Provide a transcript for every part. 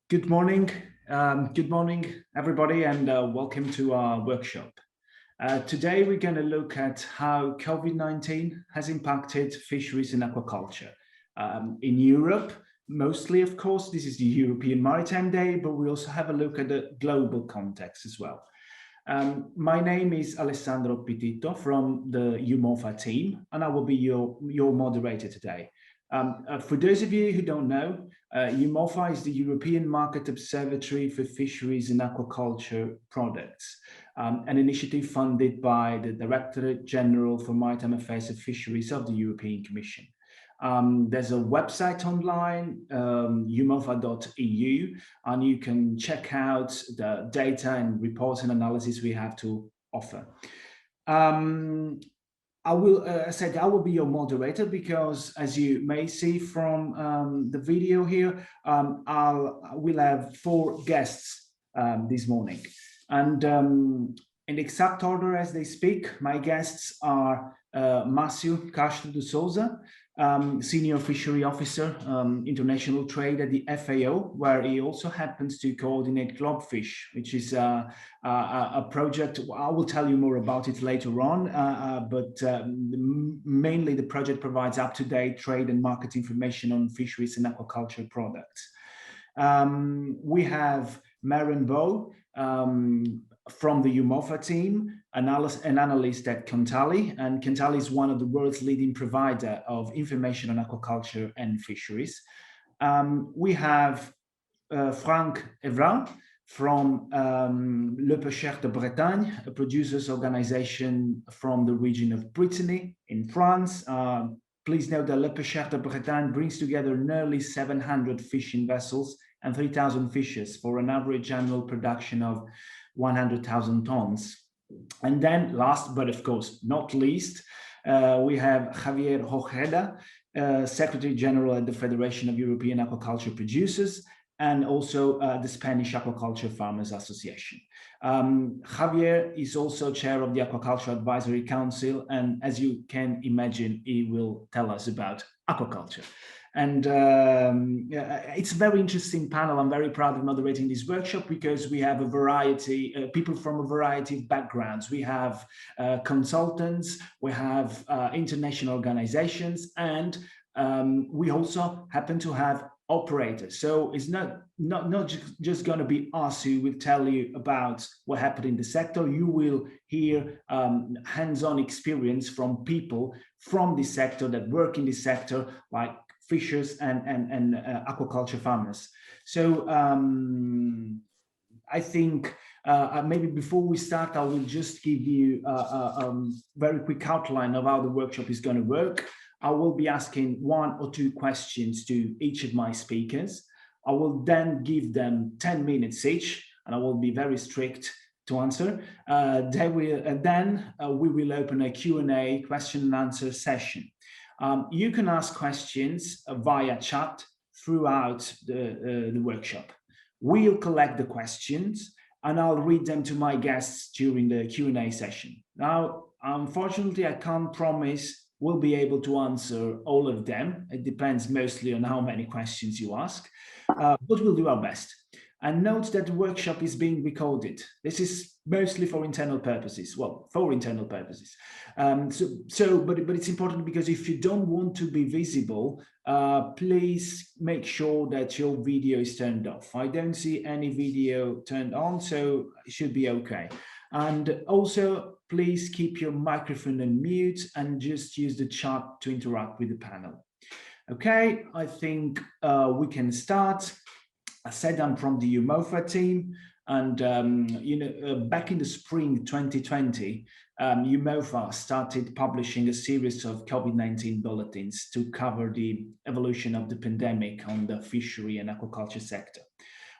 Good morning, everybody, and welcome to our workshop. Today, we're going to look at how COVID-19 has impacted fisheries and aquaculture. In Europe, mostly, of course, this is the European Maritime Day, but we also have a look at the global context as well. My name is Alessandro Pitito from the EUMOFA team, and I will be your moderator today. For those of you who don't know, EUMOFA is the European Market Observatory for Fisheries and Aquaculture Products, an initiative funded by the Directorate General for Maritime Affairs and Fisheries of the European Commission. There's a website online, eumofa.eu, and you can check out the data and reports and analysis we have to offer. I will be your moderator because, as you may see from the video here, we'll have 4 guests this morning. And in exact order as they speak, my guests are Márcio Castro de Souza, Senior Fishery Officer, International Trade at the FAO, where he also happens to coordinate Globfish, which is a project. I will tell you more about it later on, but mainly the project provides up-to-date trade and market information on fisheries and aquaculture products. We have Maren Bow from the EUMOFA team, an analyst at Kontali, and Kontali is one of the world's leading provider of information on aquaculture and fisheries. We have Frank Evra from Le Pêcheur de Bretagne, a producers organization from the region of Brittany in France. Please note that Le Pêcheur de Bretagne brings together nearly 700 fishing vessels and 3,000 fishers for an average annual production of 100,000 tons. And then last, but of course not least, we have Javier Ojeda, Secretary General at the Federation of European Aquaculture Producers, and also the Spanish Aquaculture Farmers Association. Javier is also chair of the Aquaculture Advisory Council, and as you can imagine, he will tell us about aquaculture. And it's a very interesting panel. I'm very proud of moderating this workshop because we have a variety, people from a variety of backgrounds. We have consultants, we have international organizations, and we also happen to have operators. So it's not just going to be us who will tell you about what happened in the sector. You will hear hands-on experience from people from the sector that work in this sector, like fishers and aquaculture farmers. So I think maybe before we start, I will just give you a very quick outline of how the workshop is going to work. I will be asking 1 or 2 questions to each of my speakers. I will then give them 10 minutes each, and I will be very strict to answer. Then we will open a Q&A, question and answer session. You can ask questions via chat throughout the workshop. We'll collect the questions and I'll read them to my guests during the Q&A session. Now, unfortunately, I can't promise we'll be able to answer all of them. It depends mostly on how many questions you ask, but we'll do our best. And note that the workshop is being recorded. This is mostly for internal purposes. Well, for internal purposes. But it's important because if you don't want to be visible, please make sure that your video is turned off. I don't see any video turned on, so it should be okay. And also, please keep your microphone on mute and just use the chat to interact with the panel. Okay, I think we can start. I said I'm from the EUMOFA team, and back in the spring 2020, EUMOFA started publishing a series of COVID-19 bulletins to cover the evolution of the pandemic on the fishery and aquaculture sector.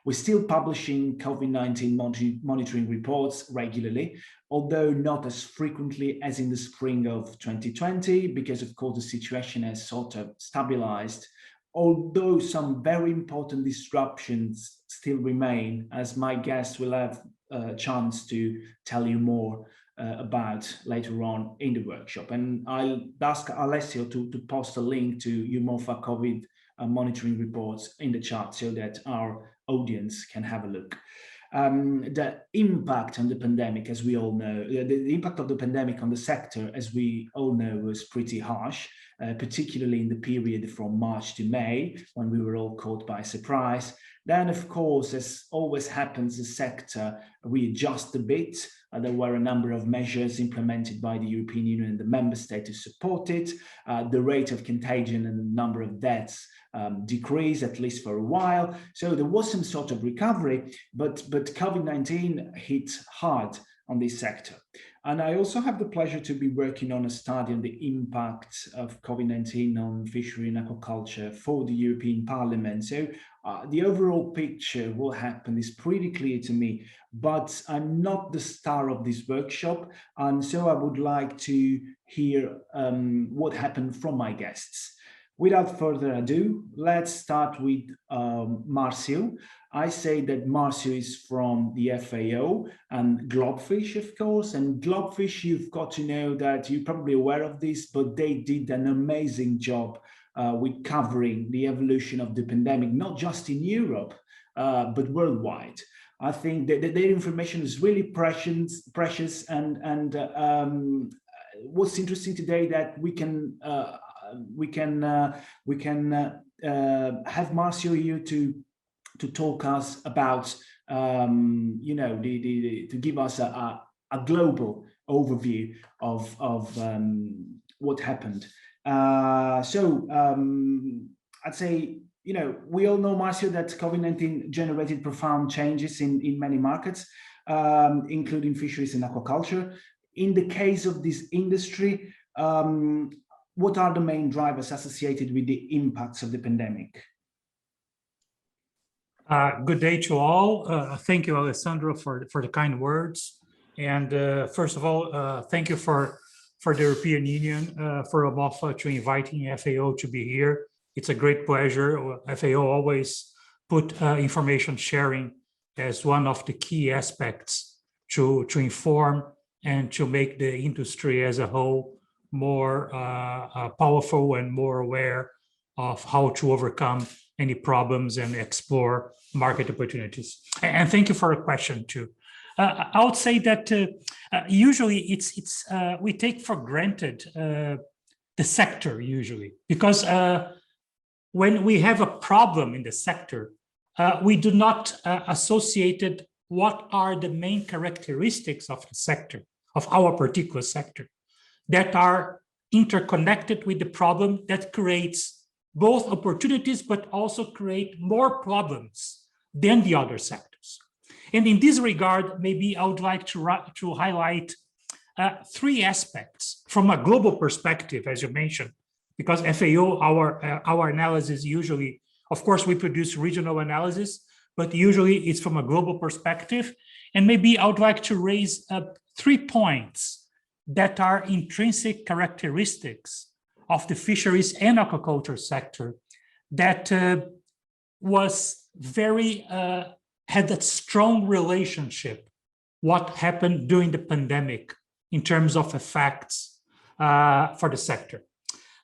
We're still publishing COVID-19 monitoring reports regularly, although not as frequently as in the spring of 2020, because of course the situation has sort of stabilized, although some very important disruptions still remain, as my guests will have a chance to tell you more about later on in the workshop. And I'll ask Alessio to post a link to EUMOFA COVID monitoring reports in the chat so that our audience can have a look. The impact on the pandemic, as we all know, the impact of the pandemic on the sector, as we all know, was pretty harsh, particularly in the period from March to May, when we were all caught by surprise. Then, of course, as always happens, the sector readjusted a bit. There were a number of measures implemented by the European Union and the member states to support it. The rate of contagion and the number of deaths decreased, at least for a while. So there was some sort of recovery, but COVID-19 hit hard on this sector. And I also have the pleasure to be working on a study on the impact of COVID-19 on fishery and aquaculture for the European Parliament. So the overall picture, what happened, is pretty clear to me, but I'm not the star of this workshop. And so I would like to hear what happened from my guests. Without further ado, let's start with Marcio. I say that Marcio is from the FAO and Globfish, of course. And Globfish, you've got to know that you're probably aware of this, but they did an amazing job with covering the evolution of the pandemic, not just in Europe, but worldwide. I think that their information is really precious, and what's interesting today that we can have Marcio here to talk us about to give us a global overview of what happened. I'd say, we all know, Marcio, that COVID-19 generated profound changes in many markets, including fisheries and aquaculture. In the case of this industry, what are the main drivers associated with the impacts of the pandemic? Good day to all. Thank you, Alessandro, for the kind words. And first of all, thank you for the European Union, for EUMOFA, to inviting FAO to be here. It's a great pleasure. FAO always put information sharing as one of the key aspects to inform and to make the industry as a whole more powerful and more aware of how to overcome any problems and explore market opportunities. And thank you for a question too. I would say that usually we take for granted the sector usually, because when we have a problem in the sector, we do not associate it what are the main characteristics of the sector, of our particular sector, that are interconnected with the problem that creates both opportunities, but also create more problems than the other sectors. And in this regard, maybe I would like to highlight three aspects from a global perspective, as you mentioned, because FAO, our analysis usually, of course, we produce regional analysis, but usually it's from a global perspective. And maybe I would like to raise 3 points that are intrinsic characteristics of the fisheries and aquaculture sector that was very, had a strong relationship what happened during the pandemic in terms of effects for the sector.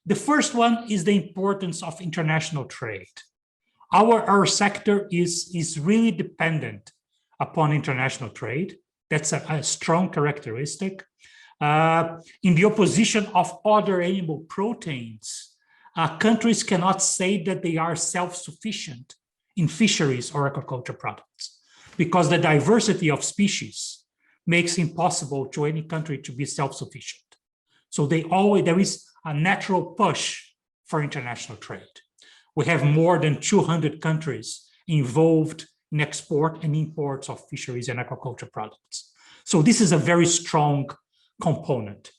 The first one is the importance of international trade. Our sector is really dependent upon international trade. That's a strong characteristic. In the opposition of other animal proteins, countries cannot say that they are self-sufficient in fisheries or aquaculture products, because the diversity of species makes it impossible to any country to be self-sufficient. So there is a natural push for international trade. We have more than 200 countries involved in export and imports of fisheries and aquaculture products. So this is a very strong component.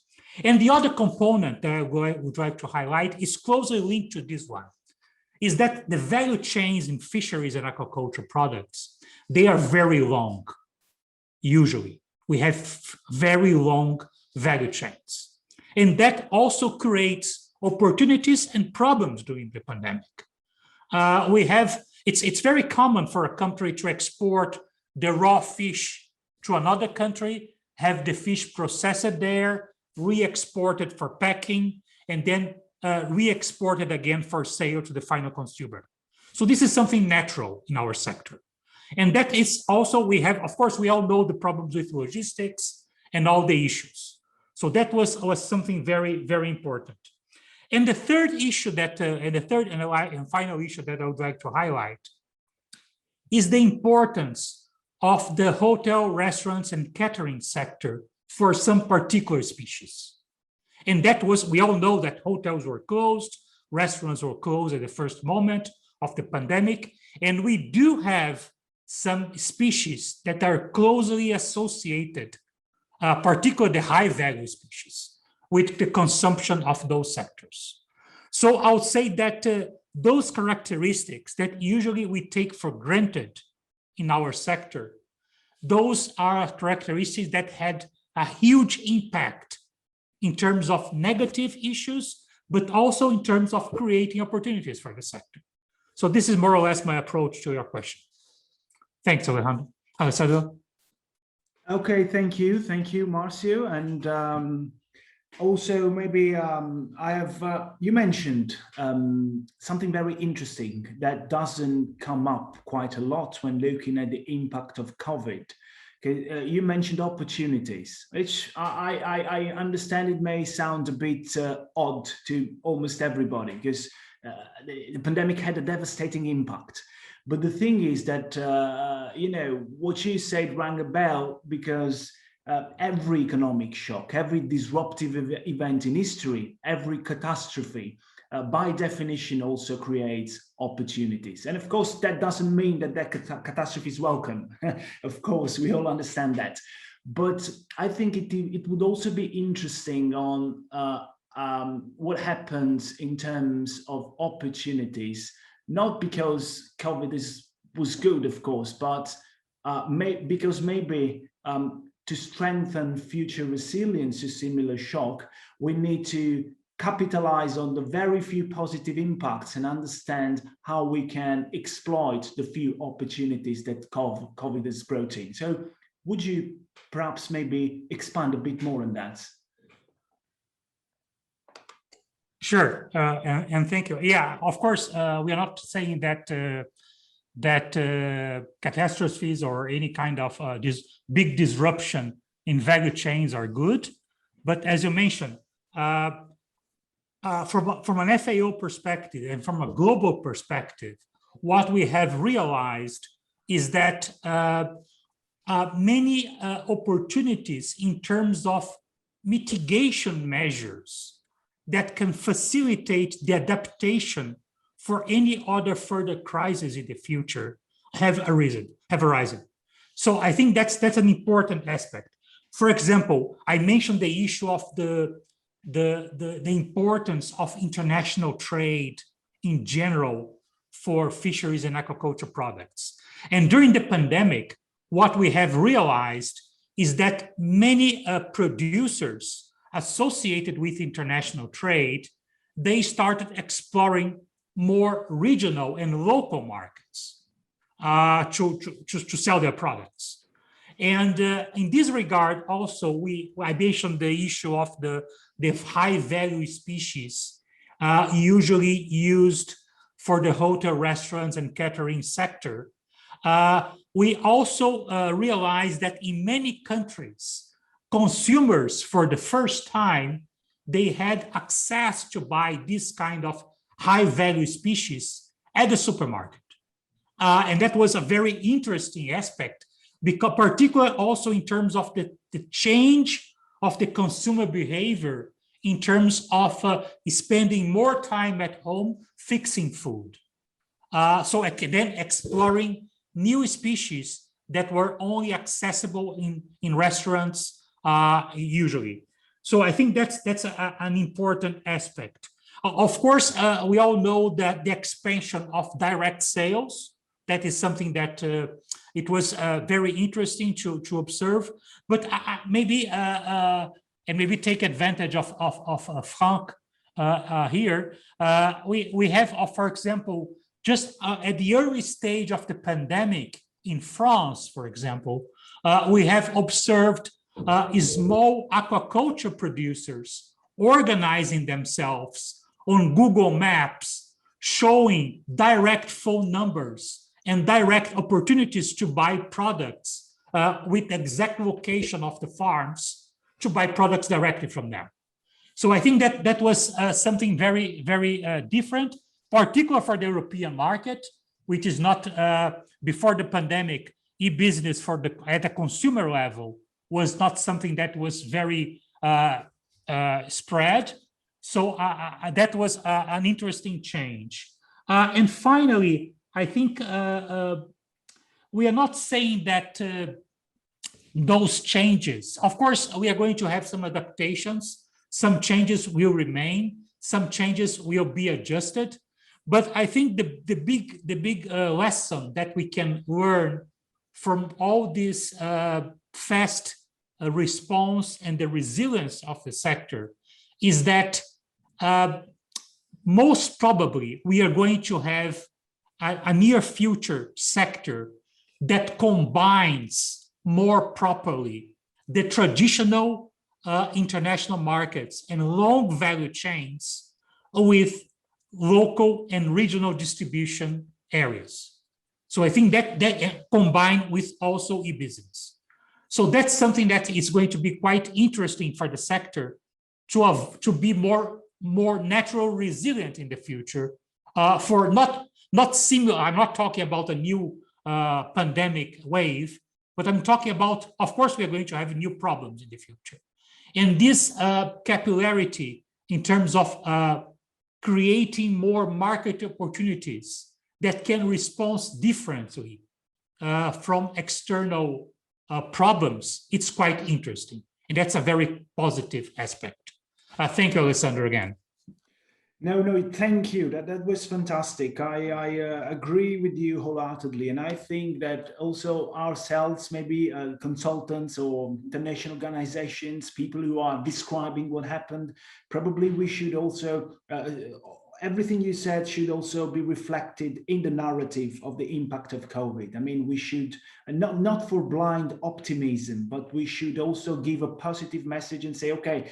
And the other component that I would like to highlight is closely linked to this one, is that the value chains in fisheries and aquaculture products, they are very long, usually. We have very long value chains. And that also creates opportunities and problems during the pandemic. It's very common for a country to export the raw fish to another country have the fish processed there, re-exported for packing, and then re-exported again for sale to the final consumer. So this is something natural in our sector. And that is also, we have, of course, we all know the problems with logistics and all the issues. So that was something very, very important. And the third issue that, and final issue that I would like to highlight is the importance of the hotel, restaurants, and catering sector for some particular species. And that was, we all know that hotels were closed, restaurants were closed at the first moment of the pandemic, and we do have some species that are closely associated, particularly the high value species, with the consumption of those sectors. So I would say that those characteristics that usually we take for granted in our sector, those are characteristics that had a huge impact in terms of negative issues, but also in terms of creating opportunities for the sector. So this is more or less my approach to your question. Thanks, Alessandro. Okay, thank you, Marcio. And also, maybe you mentioned something very interesting that doesn't come up quite a lot when looking at the impact of COVID. You mentioned opportunities, which I understand it may sound a bit odd to almost everybody, because the pandemic had a devastating impact. But the thing is that, what you said rang a bell, because every economic shock, every disruptive event in history, every catastrophe, by definition also creates opportunities. And of course, that doesn't mean that catastrophe is welcome. Of course, we all understand that. But I think it would also be interesting on what happens in terms of opportunities, not because COVID was good, of course, but because maybe to strengthen future resilience to similar shock, we need to capitalize on the very few positive impacts and understand how we can exploit the few opportunities that COVID has brought in. So would you perhaps maybe expand a bit more on that? Sure, and thank you. Yeah, of course, we are not saying that catastrophes or any kind of this big disruption in value chains are good, but as you mentioned, from an FAO perspective and from a global perspective, what we have realized is that many opportunities in terms of mitigation measures that can facilitate the adaptation for any other further crisis in the future have arisen. So I think that's an important aspect. For example, I mentioned the issue of the importance of international trade in general for fisheries and aquaculture products. And during the pandemic, what we have realized is that many producers associated with international trade, they started exploring more regional and local markets to sell their products. And in this regard, also, I mentioned the issue of the high value species usually used for the hotel, restaurants, and catering sector. We also realized that in many countries, consumers, for the first time, they had access to buy this kind of high value species at the supermarket. And that was a very interesting aspect, because particularly also in terms of the change of the consumer behavior in terms of spending more time at home fixing food. So then exploring new species that were only accessible in restaurants usually. So I think that's an important aspect. Of course, we all know that the expansion of direct sales, that is something that it was very interesting to observe, but maybe take advantage of Frank here. We have, for example, just at the early stage of the pandemic in France, for example, we have observed small aquaculture producers organizing themselves on Google Maps, showing direct phone numbers and direct opportunities to buy products with exact location of the farms to buy products directly from them. So I think that that was something very, very different, particular for the European market, which is not before the pandemic. E-business at a consumer level was not something that was very spread. So that was an interesting change. And finally, I think we are not saying that those changes, of course, we are going to have some adaptations. Some changes will remain, some changes will be adjusted. But I think the big lesson that we can learn from all this fast response and the resilience of the sector is that most probably we are going to have a near future sector that combines more properly the traditional international markets and long value chains with local and regional distribution areas. So I think that combined with also e-business. So that's something that is going to be quite interesting for the sector to be more natural resilient in the future for not similar. I'm not talking about a new pandemic wave, but I'm talking about, of course, we are going to have new problems in the future. And this capillarity in terms of creating more market opportunities that can respond differently from external problems, it's quite interesting. And that's a very positive aspect. Thank you, Alessandro, again. No, thank you. That was fantastic. I agree with you wholeheartedly. And I think that also ourselves, maybe consultants or international organizations, people who are describing what happened, probably we should also, everything you said should also be reflected in the narrative of the impact of COVID. I mean, we should, not for blind optimism, but we should also give a positive message and say, okay,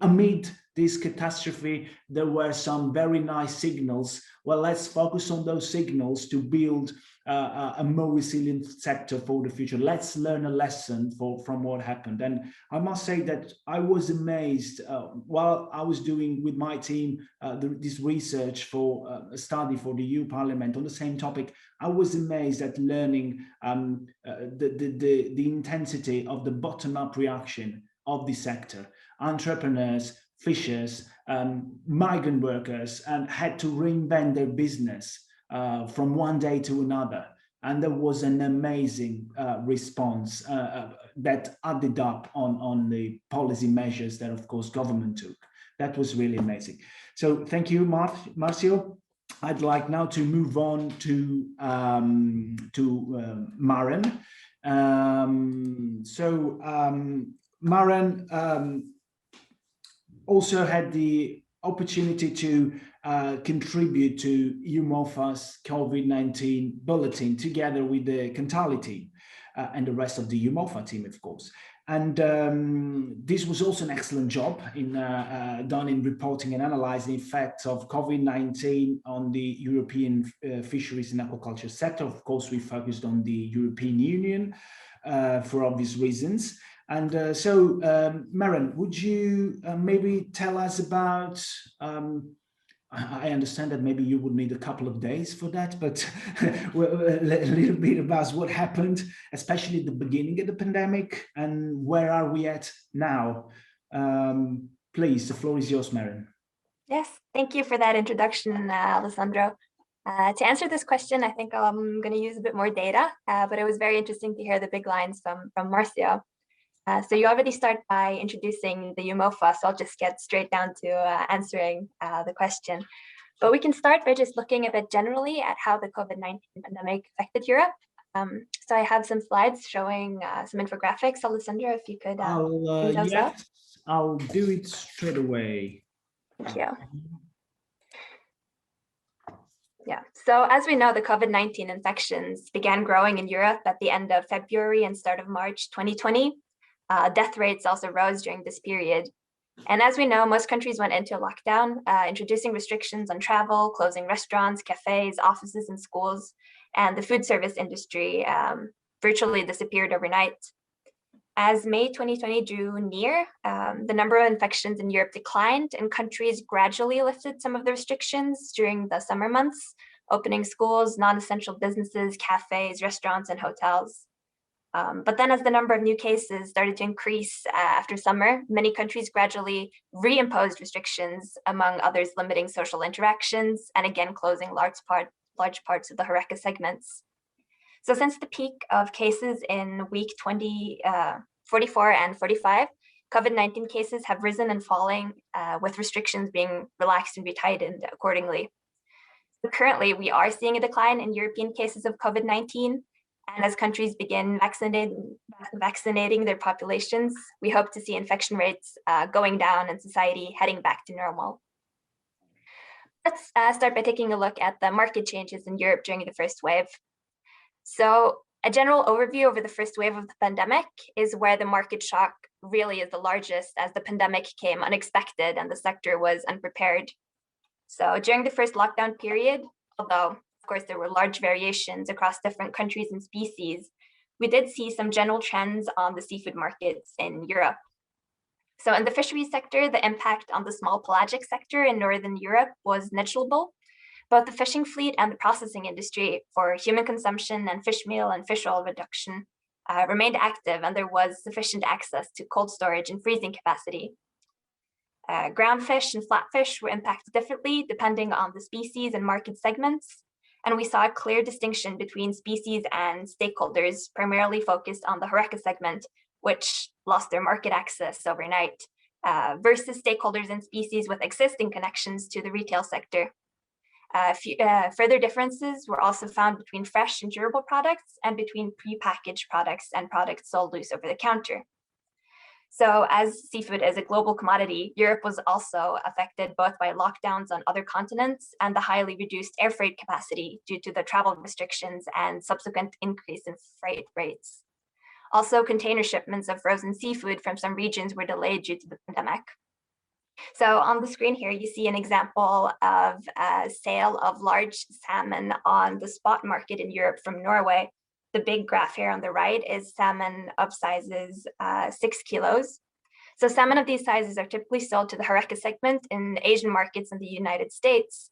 amid this catastrophe, there were some very nice signals. Well, let's focus on those signals to build a more resilient sector for the future. Let's learn a lesson from what happened. And I must say that I was amazed while I was doing with my team this research for a study for the EU Parliament on the same topic. I was amazed at learning the intensity of the bottom-up reaction of the sector. Entrepreneurs, fishers, migrant workers, and had to reinvent their business from one day to another. And there was an amazing response that added up on the policy measures that, of course, government took. That was really amazing. So thank you, Marcio. I'd like now to move on to Maren. Maren also had the opportunity to contribute to EUMOFA's COVID-19 bulletin together with the Cantali team and the rest of the EUMOFA team, of course. And this was also an excellent job done in reporting and analyzing the effects of COVID-19 on the European fisheries and aquaculture sector. Of course, we focused on the European Union for obvious reasons. And Maren, would you maybe tell us about, I understand that maybe you would need a couple of days for that, but a little bit about what happened, especially at the beginning of the pandemic, and where are we at now? Please, the floor is yours, Maren. Yes, thank you for that introduction, Alessandro. To answer this question, I think I'm going to use a bit more data, but it was very interesting to hear the big lines from Marcio. So you already start by introducing the EUMOFA, so I'll just get straight down to answering the question. But we can start by just looking a bit generally at how the COVID-19 pandemic affected Europe. So I have some slides showing some infographics. Alessandro, if you could bring those up. I'll do it straight away. Thank you. Yeah, so as we know, the COVID-19 infections began growing in Europe at the end of February and start of March 2020. Death rates also rose during this period. And as we know, most countries went into lockdown, introducing restrictions on travel, closing restaurants, cafes, offices, and schools, and the food service industry virtually disappeared overnight. As May 2020 drew near, the number of infections in Europe declined, and countries gradually lifted some of the restrictions during the summer months, opening schools, non-essential businesses, cafes, restaurants, and hotels. But then as the number of new cases started to increase after summer, many countries gradually reimposed restrictions, among others limiting social interactions and again closing large parts of the HoReCa segments. So since the peak of cases in week 44 and 45, COVID-19 cases have risen and falling with restrictions being relaxed and retightened accordingly. So currently, we are seeing a decline in European cases of COVID-19. And as countries begin vaccinating their populations, we hope to see infection rates going down and society heading back to normal. Let's start by taking a look at the market changes in Europe during the first wave. So a general overview over the first wave of the pandemic is where the market shock really is the largest, as the pandemic came unexpected and the sector was unprepared. So during the first lockdown period, although of course, there were large variations across different countries and species, we did see some general trends on the seafood markets in Europe. So in the fisheries sector, the impact on the small pelagic sector in Northern Europe was negligible. Both the fishing fleet and the processing industry for human consumption and fish meal and fish oil reduction remained active, and there was sufficient access to cold storage and freezing capacity. Ground fish and flatfish were impacted differently depending on the species and market segments. And we saw a clear distinction between species and stakeholders, primarily focused on the HoReCa segment, which lost their market access overnight, versus stakeholders and species with existing connections to the retail sector. Further differences were also found between fresh and durable products and between prepackaged products and products sold loose over the counter. So as seafood is a global commodity, Europe was also affected both by lockdowns on other continents and the highly reduced air freight capacity due to the travel restrictions and subsequent increase in freight rates. Also, container shipments of frozen seafood from some regions were delayed due to the pandemic. So on the screen here, you see an example of a sale of large salmon on the spot market in Europe from Norway. The big graph here on the right is salmon of sizes 6 kilos. So salmon of these sizes are typically sold to the HoReCa segment in Asian markets in the United States,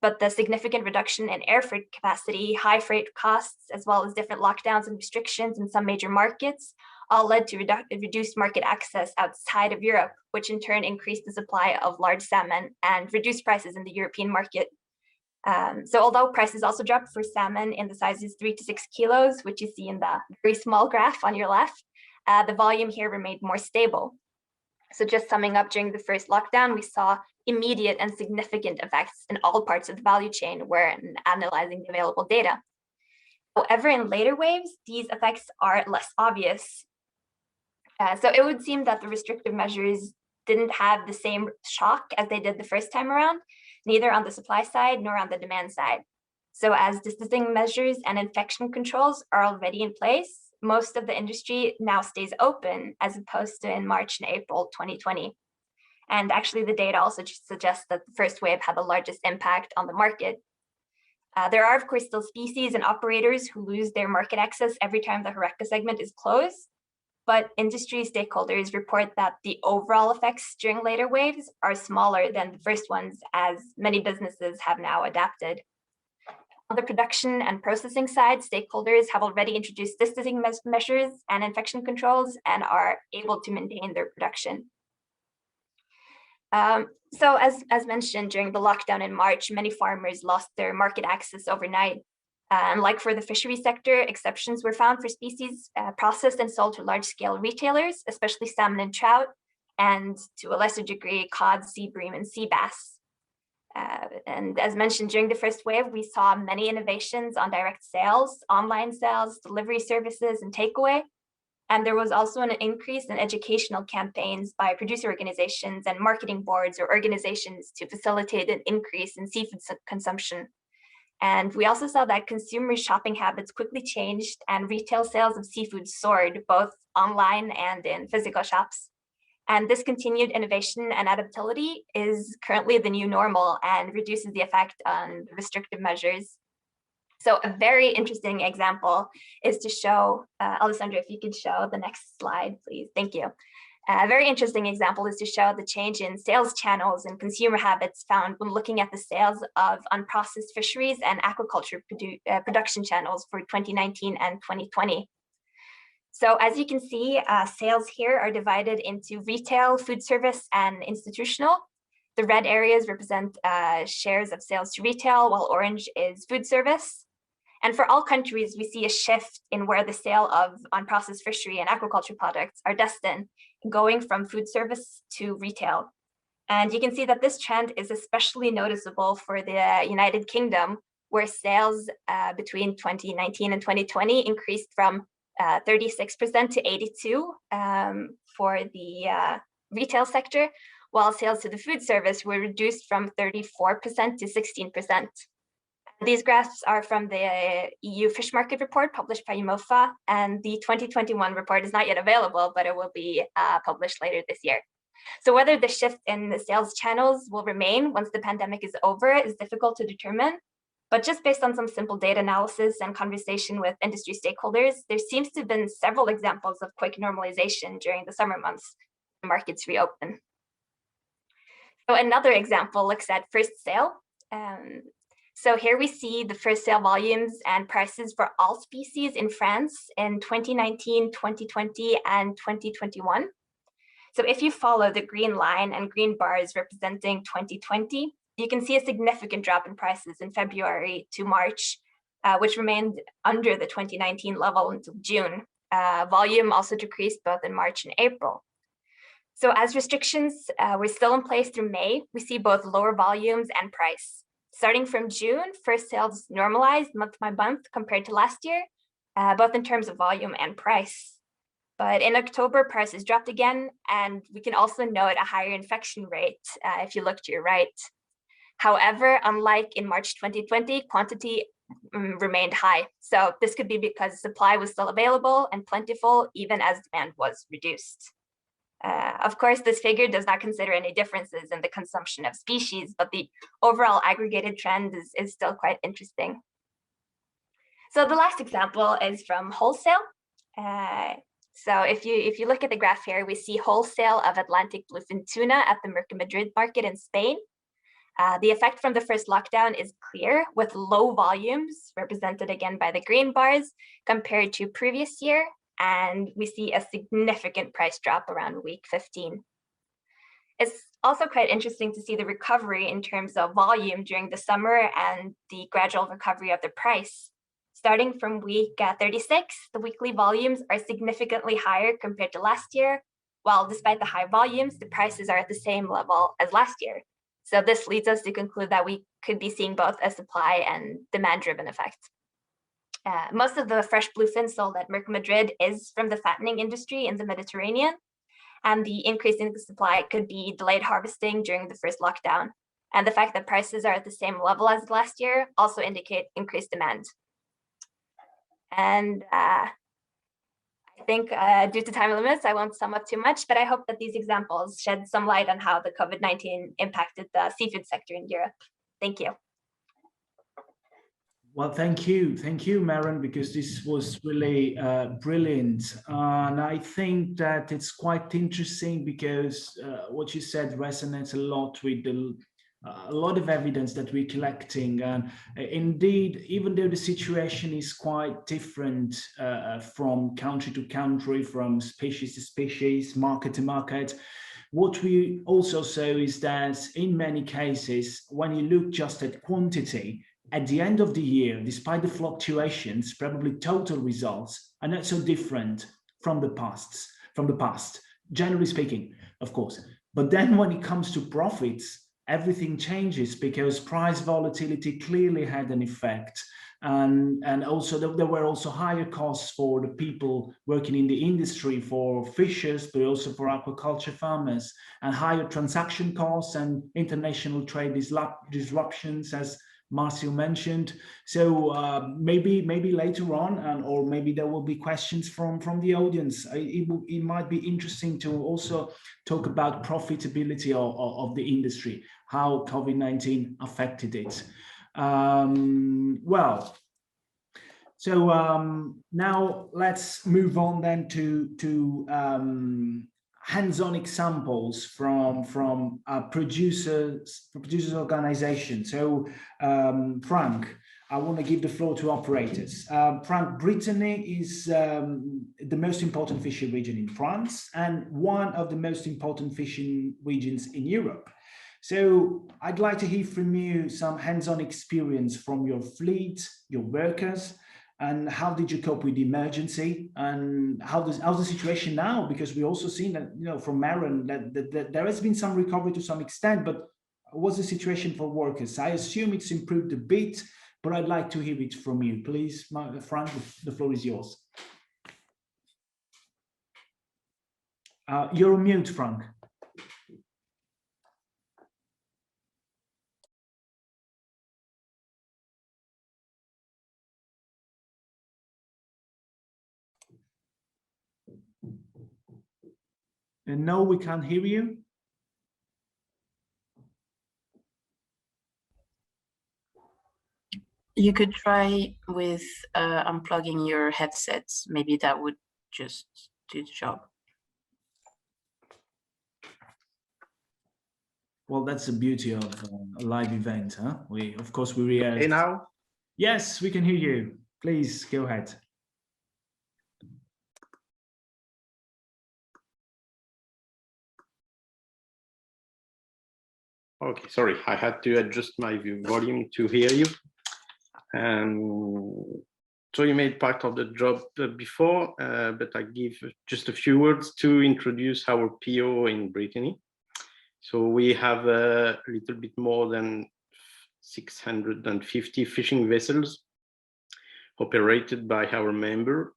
but the significant reduction in air freight capacity, high freight costs, as well as different lockdowns and restrictions in some major markets, all led to reduced market access outside of Europe, which in turn increased the supply of large salmon and reduced prices in the European market. So although prices also dropped for salmon in the sizes 3 to 6 kilos, which you see in the very small graph on your left, the volume here remained more stable. So just summing up, during the first lockdown, we saw immediate and significant effects in all parts of the value chain when analyzing the available data. However, in later waves, these effects are less obvious. So it would seem that the restrictive measures didn't have the same shock as they did the first time around, neither on the supply side nor on the demand side. So as distancing measures and infection controls are already in place, most of the industry now stays open as opposed to in March and April 2020. And actually the data also suggests that the first wave had the largest impact on the market. There are of course still species and operators who lose their market access every time the HoReCa segment is closed, but industry stakeholders report that the overall effects during later waves are smaller than the first ones, as many businesses have now adapted. On the production and processing side, stakeholders have already introduced distancing measures and infection controls and are able to maintain their production. So as mentioned, during the lockdown in March, many farmers lost their market access overnight. And like for the fishery sector, exceptions were found for species processed and sold to large-scale retailers, especially salmon and trout, and to a lesser degree, cod, sea bream, and sea bass. And as mentioned, during the first wave, we saw many innovations on direct sales, online sales, delivery services, and takeaway. And there was also an increase in educational campaigns by producer organizations and marketing boards or organizations to facilitate an increase in seafood consumption. And we also saw that consumer shopping habits quickly changed and retail sales of seafood soared, both online and in physical shops. And this continued innovation and adaptability is currently the new normal and reduces the effect on restrictive measures. So a very interesting example is to show, Alessandro, if you could show the next slide, please. Thank you. A very interesting example is to show the change in sales channels and consumer habits found when looking at the sales of unprocessed fisheries and aquaculture production channels for 2019 and 2020. So as you can see, sales here are divided into retail, food service, and institutional. The red areas represent shares of sales to retail, while orange is food service. And for all countries, we see a shift in where the sale of unprocessed fishery and aquaculture products are destined, going from food service to retail. And you can see that this trend is especially noticeable for the United Kingdom, where sales between 2019 and 2020 increased from 36% to 82% for the retail sector, while sales to the food service were reduced from 34% to 16%. These graphs are from the EU Fish Market Report published by EUMOFA, and the 2021 report is not yet available, but it will be published later this year. So whether the shift in the sales channels will remain once the pandemic is over is difficult to determine, but just based on some simple data analysis and conversation with industry stakeholders, there seems to have been several examples of quick normalization during the summer months when markets reopen. So another example looks at first sale. So here we see the first sale volumes and prices for all species in France in 2019, 2020, and 2021. So if you follow the green line and green bars representing 2020, you can see a significant drop in prices in February to March, which remained under the 2019 level until June. Volume also decreased both in March and April. So as restrictions were still in place through May, we see both lower volumes and price. Starting from June, first sales normalized month by month compared to last year, both in terms of volume and price. But in October, prices dropped again, and we can also note a higher infection rate if you look to your right. However, unlike in March 2020, quantity remained high. So this could be because supply was still available and plentiful, even as demand was reduced. Of course, this figure does not consider any differences in the consumption of species, but the overall aggregated trend is still quite interesting. So the last example is from wholesale. So if you look at the graph here, we see wholesale of Atlantic bluefin tuna at the Mercamadrid market in Spain. The effect from the first lockdown is clear, with low volumes represented again by the green bars compared to previous year. And we see a significant price drop around week 15. It's also quite interesting to see the recovery in terms of volume during the summer and the gradual recovery of the price. Starting from week 36, the weekly volumes are significantly higher compared to last year, while despite the high volumes, the prices are at the same level as last year. So this leads us to conclude that we could be seeing both a supply and demand-driven effect. Most of the fresh bluefin sold at Mercamadrid is from the fattening industry in the Mediterranean, and the increase in the supply could be delayed harvesting during the first lockdown. And the fact that prices are at the same level as last year also indicate increased demand. And I think due to time limits, I won't sum up too much, but I hope that these examples shed some light on how the COVID-19 impacted the seafood sector in Europe. Thank you. Well, thank you, Maren, because this was really brilliant. And I think that it's quite interesting because what you said resonates a lot with a lot of evidence that we're collecting. And indeed, even though the situation is quite different from country to country, from species to species, market to market, what we also saw is that in many cases, when you look just at quantity, at the end of the year, despite the fluctuations, probably total results are not so different from the past, generally speaking, of course. But then when it comes to profits, everything changes because price volatility clearly had an effect. And also there were also higher costs for the people working in the industry, for fishers, but also for aquaculture farmers, and higher transaction costs and international trade disruptions, as Marcio mentioned. So maybe later on, or maybe there will be questions from the audience. It might be interesting to also talk about profitability of the industry, how COVID-19 affected it. Well, so now let's move on then to hands-on examples from producers organization. So Frank, I want to give the floor to operators. Frank, Brittany is the most important fishing region in France and one of the most important fishing regions in Europe. So I'd like to hear from you some hands-on experience from your fleet, your workers, and how did you cope with the emergency, and how's the situation now? Because we also seen that, you know, from Maron that there has been some recovery to some extent, but what's the situation for workers? I assume it's improved a bit, but I'd like to hear it from you. Please, Frank, the floor is yours. You're on mute, Frank. And no, we can't hear you. You could try with unplugging your headsets. Maybe that would just do the job. Well, that's the beauty of a live event, huh? Of course, we react. Hey, now? Yes, we can hear you. Please go ahead. Okay, sorry, I had to adjust my volume to hear you. So you made part of the job before, but I give just a few words to introduce our PO in Brittany. So we have a little bit more than 650 fishing vessels operated by our member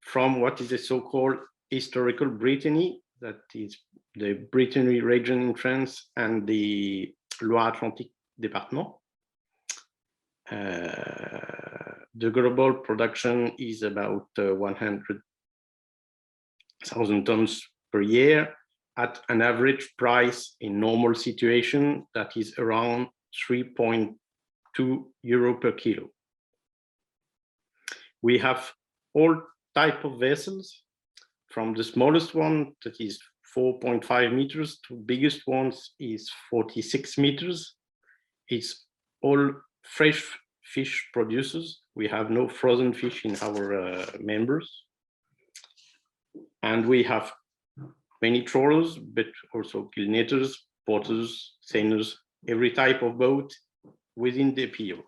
from what is the so-called historical Brittany, that is the Brittany region in France and the Loire-Atlantique department. The global production is about 100,000 tons per year at an average price in normal situation that is around 3.2 euro per kilo. We have all type of vessels, from the smallest one that is 4.5 meters to biggest ones is 46 meters. It's all fresh fish producers. We have no frozen fish in our members. And we have many trawlers, but also killinators, porters, seiners, every type of boat within the PO.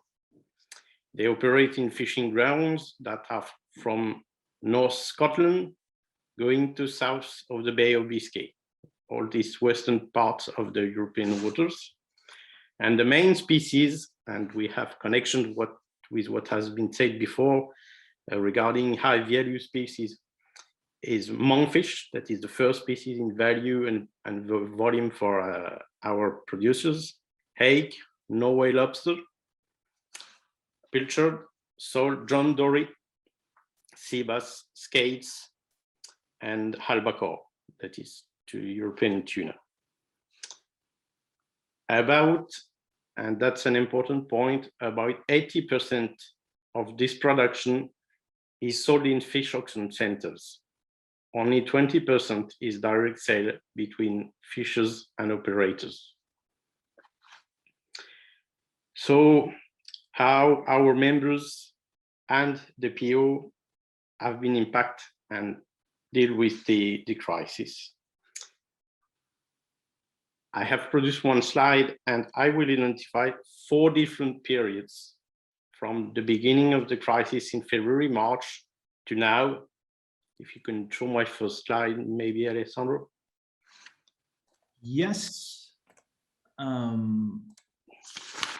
They operate in fishing grounds that have from North Scotland going to south of the Bay of Biscay, all these western parts of the European waters. And the main species, and we have connection with what has been said before regarding high value species, is Moonfish. That is the first species in value and volume for our producers. Hake, Norway lobster, pilchard, sole, John Dory, sea bass, skates, and albacore, that is to European tuna. And that's an important point, about 80% of this production is sold in fish auction centers. Only 20% is direct sale between fishers and operators. So how our members and the PO have been impacted and deal with the crisis. I have produced one slide and I will identify 4 different periods from the beginning of the crisis in February, March to now. If you can show my first slide, maybe Alessandro. Yes.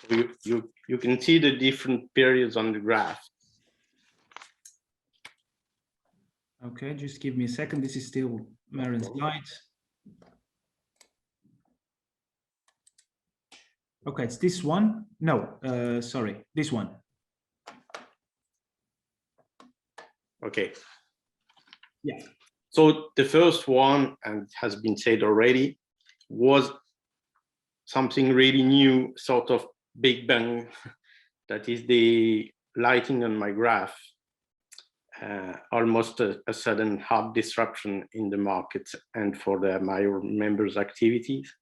You can see the different periods on the graph. Okay, just give me a second. This is still Maron's slide. Okay, it's this one. No, sorry, this one. Okay. Yeah. So the first one, and it has been said already, was something really new, sort of Big Bang. That is the lighting on my graph. Almost a sudden hard disruption in the market and for my members' activities.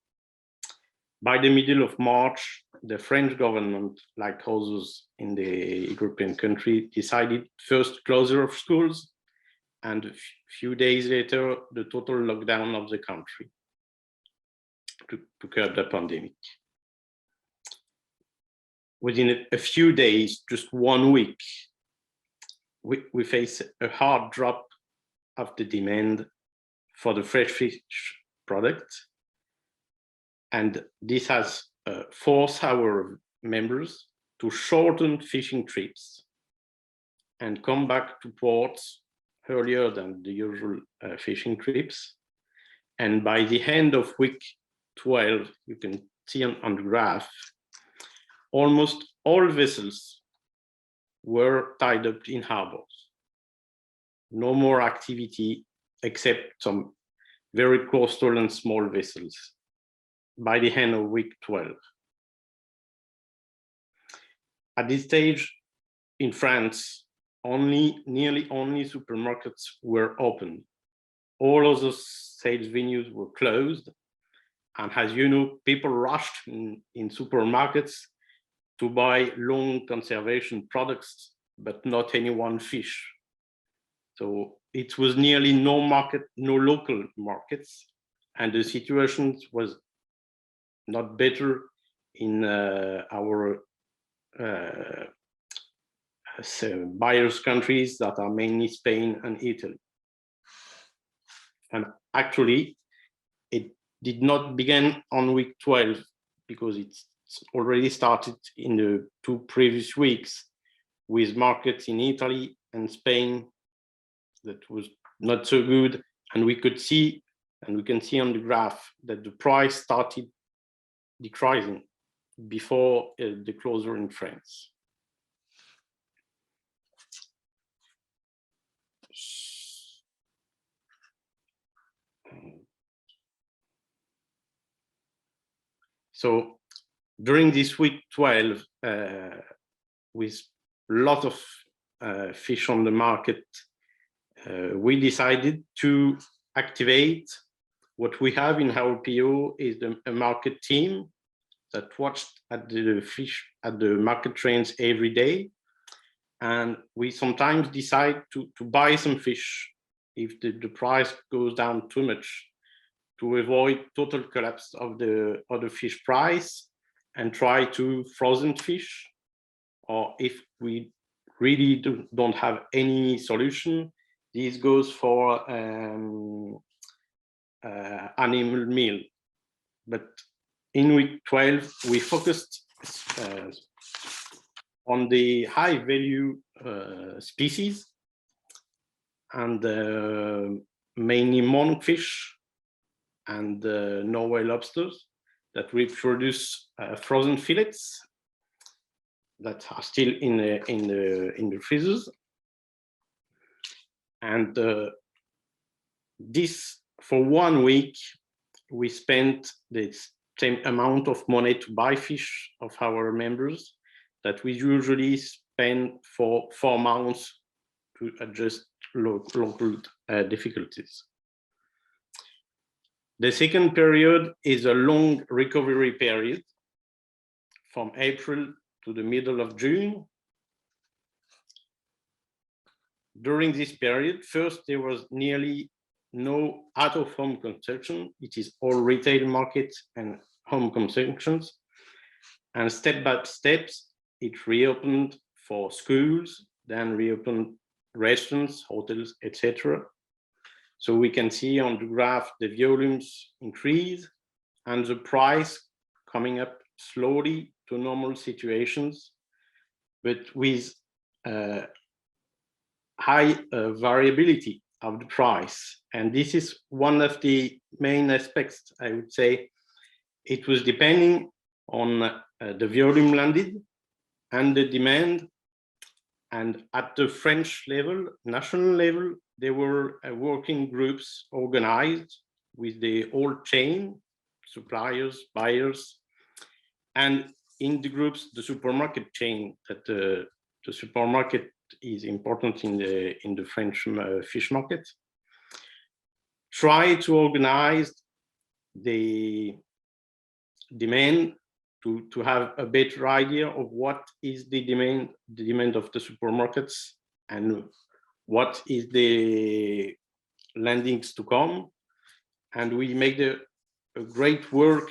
By the middle of March, the French government, like others in the European country, decided first closure of schools, and a few days later, the total lockdown of the country to curb the pandemic. Within a few days, just 1 week, we face a hard drop of the demand for the fresh fish product. And this has forced our members to shorten fishing trips and come back to ports earlier than the usual fishing trips. And by the end of week 12, you can see on the graph, almost all vessels were tied up in harbors. No more activity except some very coastal and small vessels by the end of week 12. At this stage in France, nearly only supermarkets were open. All other sales venues were closed. And as you know, people rushed in supermarkets to buy long conservation products, but not any one fish. So it was nearly no market, no local markets. And the situation was not better in our buyers' countries that are mainly Spain and Italy. And actually, it did not begin on week 12 because it's already started in the 2 previous weeks with markets in Italy and Spain that was not so good. And we could see, and we can see on the graph, that the price started decreasing before the closure in France. So during this week 12, with a lot of fish on the market, we decided to activate what we have in our PO is a market team that watched at the fish at the market trains every day. And we sometimes decide to buy some fish if the price goes down too much, to avoid total collapse of the other fish price, and try to frozen fish. Or if we really don't have any solution, this goes for animal meal. But in week 12, we focused on the high value species, and mainly monkfish and Norway lobsters that we produce frozen fillets that are still in the freezers. And this, for 1 week, we spent the same amount of money to buy fish of our members that we usually spend for 4 months to adjust local difficulties. The second period is a long recovery period from April to the middle of June. During this period, first, there was nearly no out-of-home consumption. It is all retail markets and home consumptions. And step by step, it reopened for schools, then reopened restaurants, hotels, etc. So we can see on the graph the volumes increase and the price coming up slowly to normal situations, but with high variability of the price. And this is one of the main aspects, I would say. It was depending on the volume landed and the demand. And at the French level, national level, there were working groups organized with the whole chain, suppliers, buyers, and in the groups, the supermarket chain, that the supermarket is important in the French fish market, try to organize the demand to have a better idea of what is the demand of the supermarkets and what is the landings to come. And we made a great work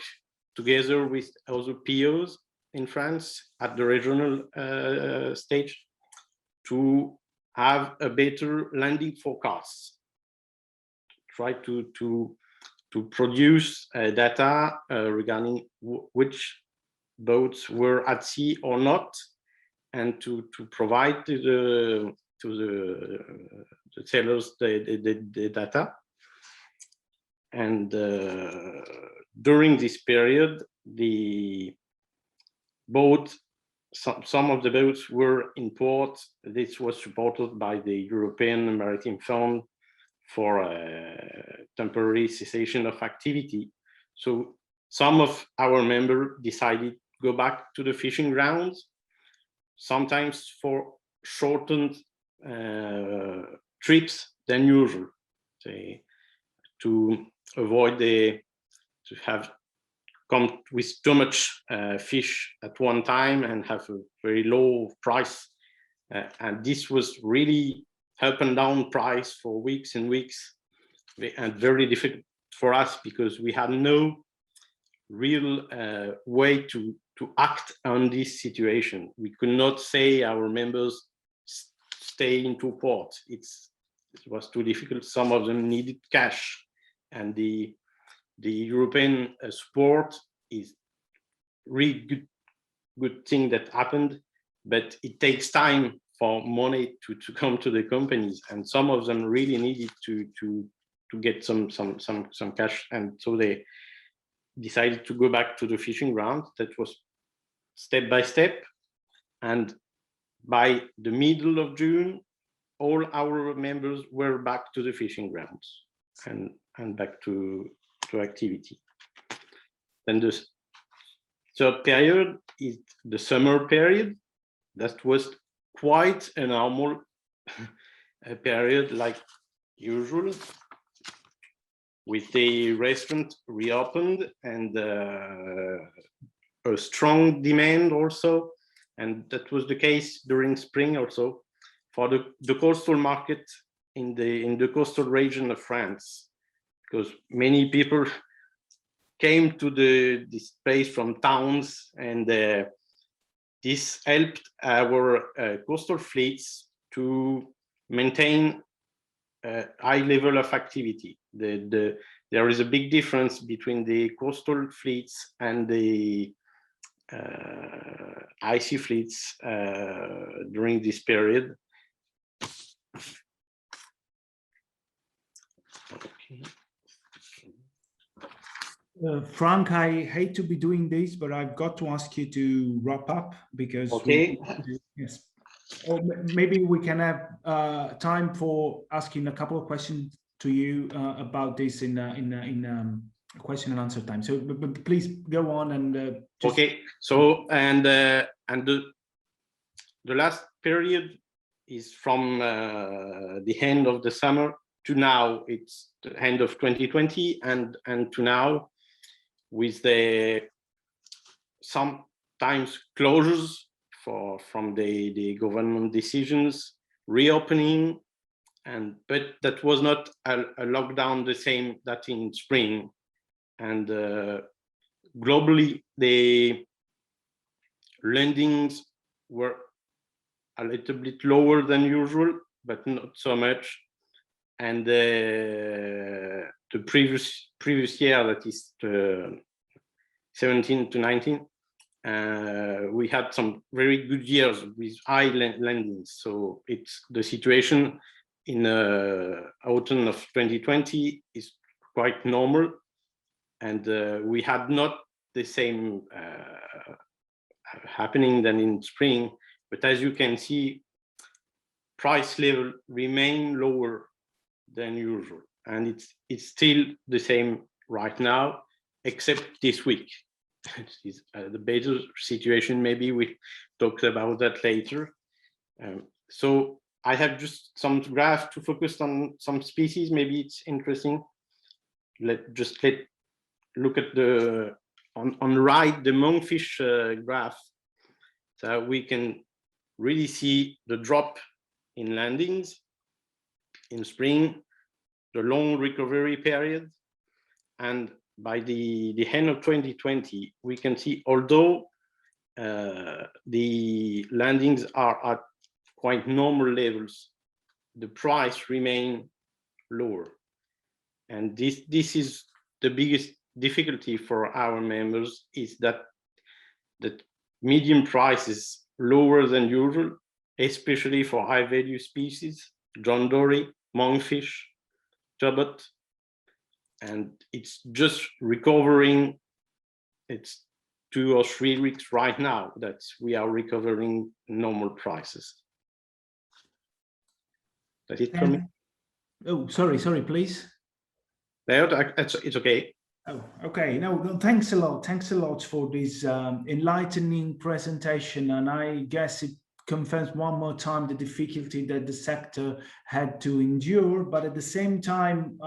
together with other POs in France at the regional stage to have a better landing forecast. Try to produce data regarding which boats were at sea or not, and to provide to the sellers the data. And during this period, the boat, some of the boats were in port. This was supported by the European Maritime Fund for temporary cessation of activity. So some of our members decided to go back to the fishing grounds, sometimes for shortened trips than usual, to avoid to have come with too much fish at one time and have a very low price. And this was really up and down price for weeks and weeks, and very difficult for us because we had no real way to act on this situation. We could not say our members stay into port. It was too difficult. Some of them needed cash, and the European support is really good thing that happened, but it takes time for money to come to the companies, and some of them really needed to get some cash, and so they decided to go back to the fishing ground. That was step by step, and by the middle of June, all our members were back to the fishing grounds and back to activity. Then the third period is the summer period. That was quite a normal period, like usual, with the restaurant reopened and a strong demand also. And that was the case during spring also for the coastal market in the coastal region of France, because many people came to this place from towns, and this helped our coastal fleets to maintain a high level of activity. There is a big difference between the coastal fleets and the icy fleets during this period. Okay. Frank, I hate to be doing this, but I've got to ask you to wrap up because yes. Or maybe we can have time for asking a couple of questions to you about this in question and answer time. So, but please go on and. Okay. So and the last period is from the end of the summer to now. It's the end of 2020 and to now, with the sometimes closures from the government decisions, reopening, but that was not a lockdown the same that in spring. And globally, the landings were a little bit lower than usual, but not so much. And the previous year, that is 17 to 19, we had some very good years with high landings. So it's the situation in autumn of 2020 is quite normal, and we had not the same happening than in spring. But as you can see, price level remain lower than usual, and it's still the same right now, except this week. It's the better situation. Maybe we talk about that later. So I have just some graph to focus on some species. Maybe it's interesting. Let's look at the on the right, the Moonfish graph. So we can really see the drop in landings in spring, the long recovery period, and by the end of 2020, we can see, although the landings are at quite normal levels, the price remain lower. And this is the biggest difficulty for our members, is that the medium price is lower than usual, especially for high value species, John Dory, Moonfish, turbot, and it's just recovering. It's 2 or 3 weeks right now that we are recovering normal prices. That's it for me. Oh, sorry, please. No, it's okay. Oh, okay. No, thanks a lot. Thanks a lot for this enlightening presentation. And I guess it confirms one more time the difficulty that the sector had to endure. But at the same time,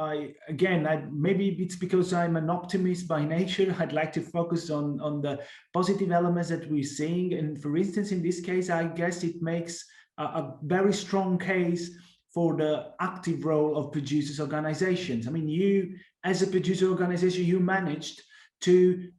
maybe it's because I'm an optimist by nature. I'd like to focus on the positive elements that we're seeing. And for instance, in this case, I guess it makes a very strong case for the active role of producers' organizations. I mean, you, as a producer organization, you managed to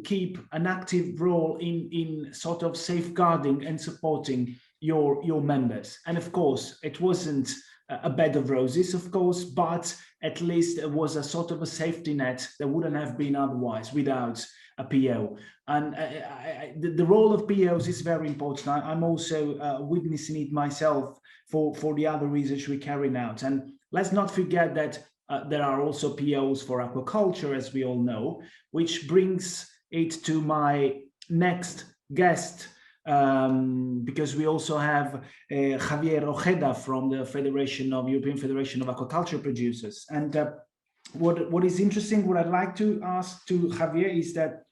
keep an active role in sort of safeguarding and supporting your members. And of course, it wasn't a bed of roses, of course, but at least it was a sort of a safety net that wouldn't have been otherwise without a PO. And the role of POs is very important. I'm also witnessing it myself for the other research we're carrying out. And let's not forget that there are also POs for aquaculture, as we all know, which brings it to my next guest, because we also have Javier Ojeda from the European Federation of Aquaculture Producers. And what is interesting, what I'd like to ask to Javier is that,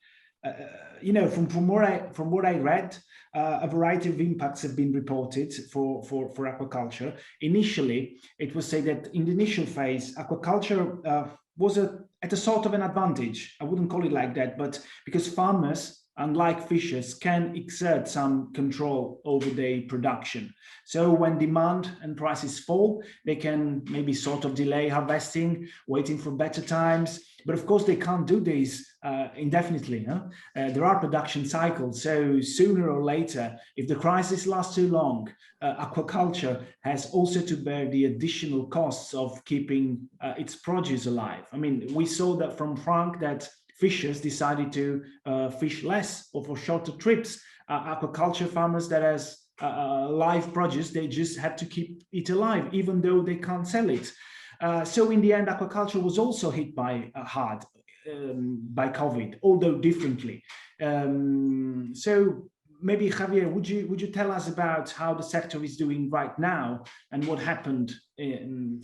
from what I read, a variety of impacts have been reported for aquaculture. Initially, it was said that in the initial phase, aquaculture was at a sort of an advantage. I wouldn't call it like that, but because farmers, unlike fishers, can exert some control over their production. So when demand and prices fall, they can maybe sort of delay harvesting, waiting for better times. But of course, they can't do this indefinitely. There are production cycles. So sooner or later, if the crisis lasts too long, aquaculture has also to bear the additional costs of keeping its produce alive. I mean, we saw that from Frank that fishers decided to fish less or for shorter trips. Aquaculture farmers that has live produce, they just had to keep it alive, even though they can't sell it. So in the end, aquaculture was also hit by hard by COVID, although differently. So maybe Javier, would you tell us about how the sector is doing right now and what happened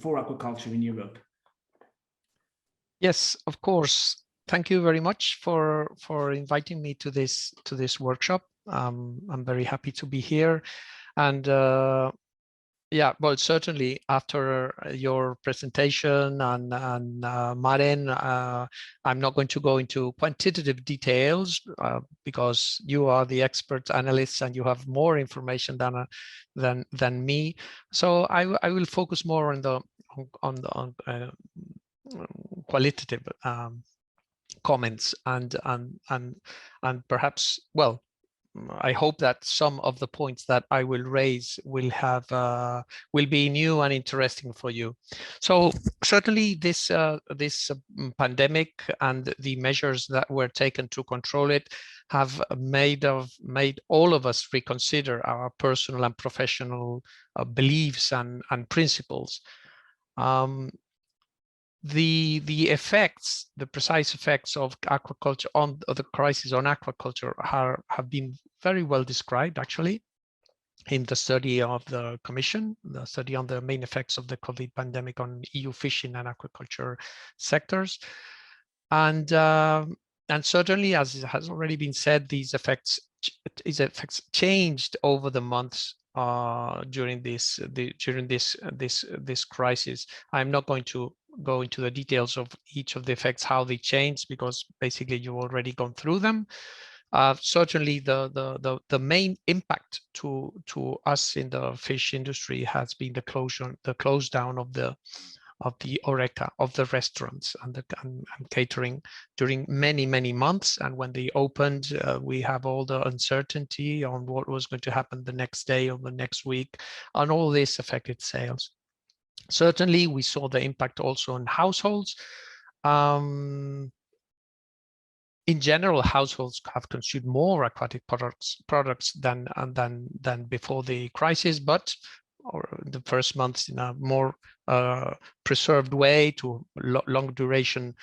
for aquaculture in Europe? Yes, of course. Thank you very much for inviting me to this workshop. I'm very happy to be here, and yeah, well, certainly after your presentation and Maren, I'm not going to go into quantitative details because you are the expert analysts and you have more information than me. So I will focus more on the qualitative comments and perhaps, well, I hope that some of the points that I will raise will be new and interesting for you. So certainly this pandemic and the measures that were taken to control it have made all of us reconsider our personal and professional beliefs and principles. the effects, the precise effects of aquaculture on the crisis on aquaculture have been very well described, actually, in the study of the Commission, the study on the main effects of the COVID pandemic on EU fishing and aquaculture sectors. And certainly, as has already been said, these effects changed over the months during this crisis. I'm not going to go into the details of each of the effects, how they changed, because basically you've already gone through them. Certainly, the main impact to us in the fish industry has been the close down of the HoReCa, of the restaurants and catering during many months. And when they opened, we have all the uncertainty on what was going to happen the next day or the next week, and all this affected sales. Certainly, we saw the impact also on households. In general, households have consumed more aquatic products than before the crisis, but the first months in a more preserved way to long duration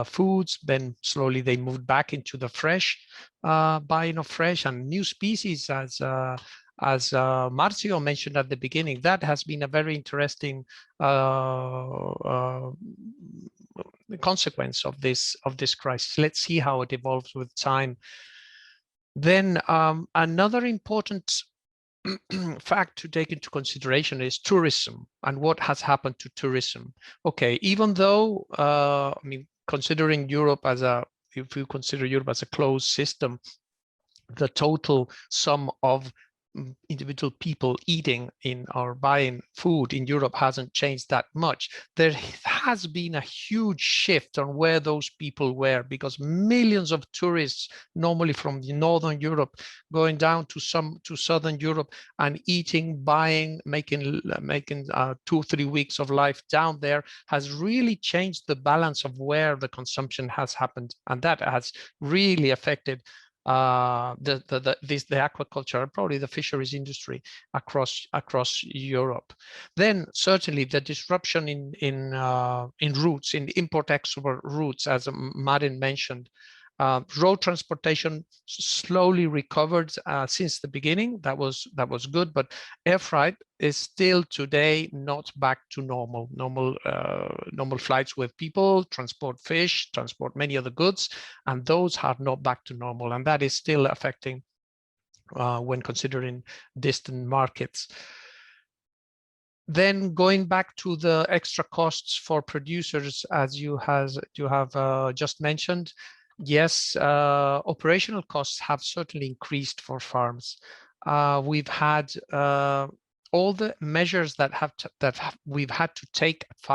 foods. Then slowly they moved back into the fresh buying of fresh and new species, as Marcio mentioned at the beginning. That has been a very interesting consequence of this crisis. Let's see how it evolves with time. Then another important fact to take into consideration is tourism and what has happened to tourism. Okay, even though I mean, considering Europe as if you consider Europe as a closed system, the total sum of individual people eating in or buying food in Europe hasn't changed that much. There has been a huge shift on where those people were, because millions of tourists, normally from the Northern Europe, going down to Southern Europe and eating, buying, making 2-3 weeks of life down there, has really changed the balance of where the consumption has happened, and that has really affected the aquaculture and probably the fisheries industry across Europe. Then certainly the disruption in routes, in import-export routes, as Marin mentioned. Road transportation slowly recovered since the beginning. That was good, but air freight is still today not back to normal flights with people, transport fish, transport many other goods, and those are not back to normal, and that is still affecting when considering distant markets. Then going back to the extra costs for producers, as you have just mentioned. Yes, operational costs have certainly increased for farms. We've had all the measures that we've had to take at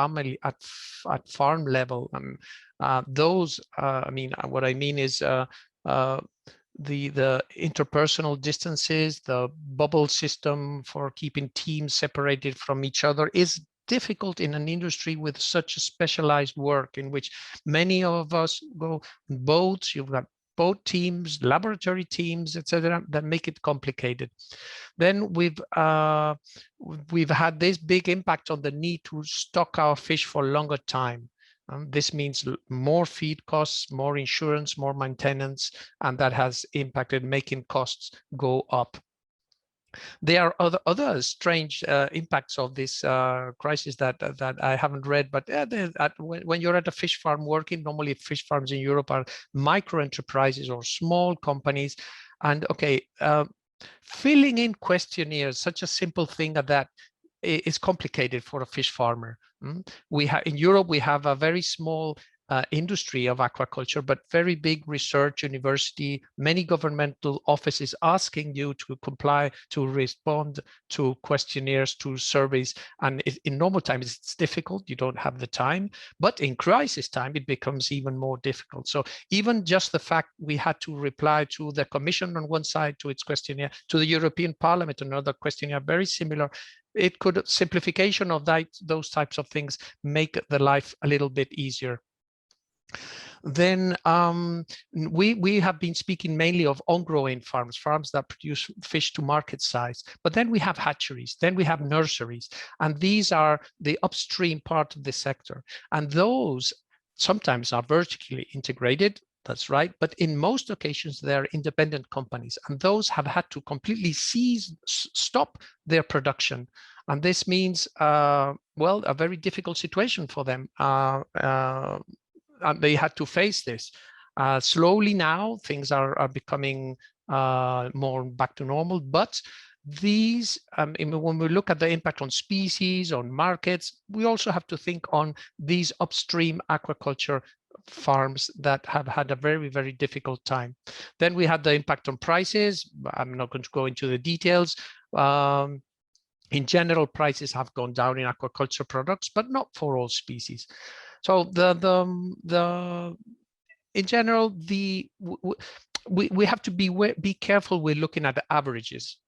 farm level, and those. I mean, what I mean is the interpersonal distances, the bubble system for keeping teams separated from each other is difficult in an industry with such a specialized work, in which many of us go on boats. You've got boat teams, laboratory teams, etc., that make it complicated. Then we've had this big impact on the need to stock our fish for a longer time. This means more feed costs, more insurance, more maintenance, and that has impacted, making costs go up. There are other strange impacts of this crisis that I haven't read, but when you're at a fish farm working, normally fish farms in Europe are micro enterprises or small companies, and filling in questionnaires, such a simple thing that is complicated for a fish farmer. In Europe, we have a very small industry of aquaculture, but very big research university, many governmental offices asking you to comply, to respond to questionnaires, to surveys. And in normal times, it's difficult. You don't have the time. But in crisis time, it becomes even more difficult. So even just the fact we had to reply to the Commission on one side, to its questionnaire, to the European Parliament, another questionnaire, very similar. It could, simplification of those types of things, make the life a little bit easier. Then we have been speaking mainly of on-growing farms, farms that produce fish to market size. But then we have hatcheries, then we have nurseries, and these are the upstream part of the sector. And those sometimes are vertically integrated, that's right, but in most occasions they're independent companies, and those have had to completely stop their production. And this means, well, a very difficult situation for them. And they had to face this. Slowly now, things are becoming more back to normal, but these, when we look at the impact on species, on markets, we also have to think on these upstream aquaculture farms that have had a very, very difficult time. Then we had the impact on prices. I'm not going to go into the details. In general, prices have gone down in aquaculture products, but not for all species. So in general, we have to be careful with looking at the averages.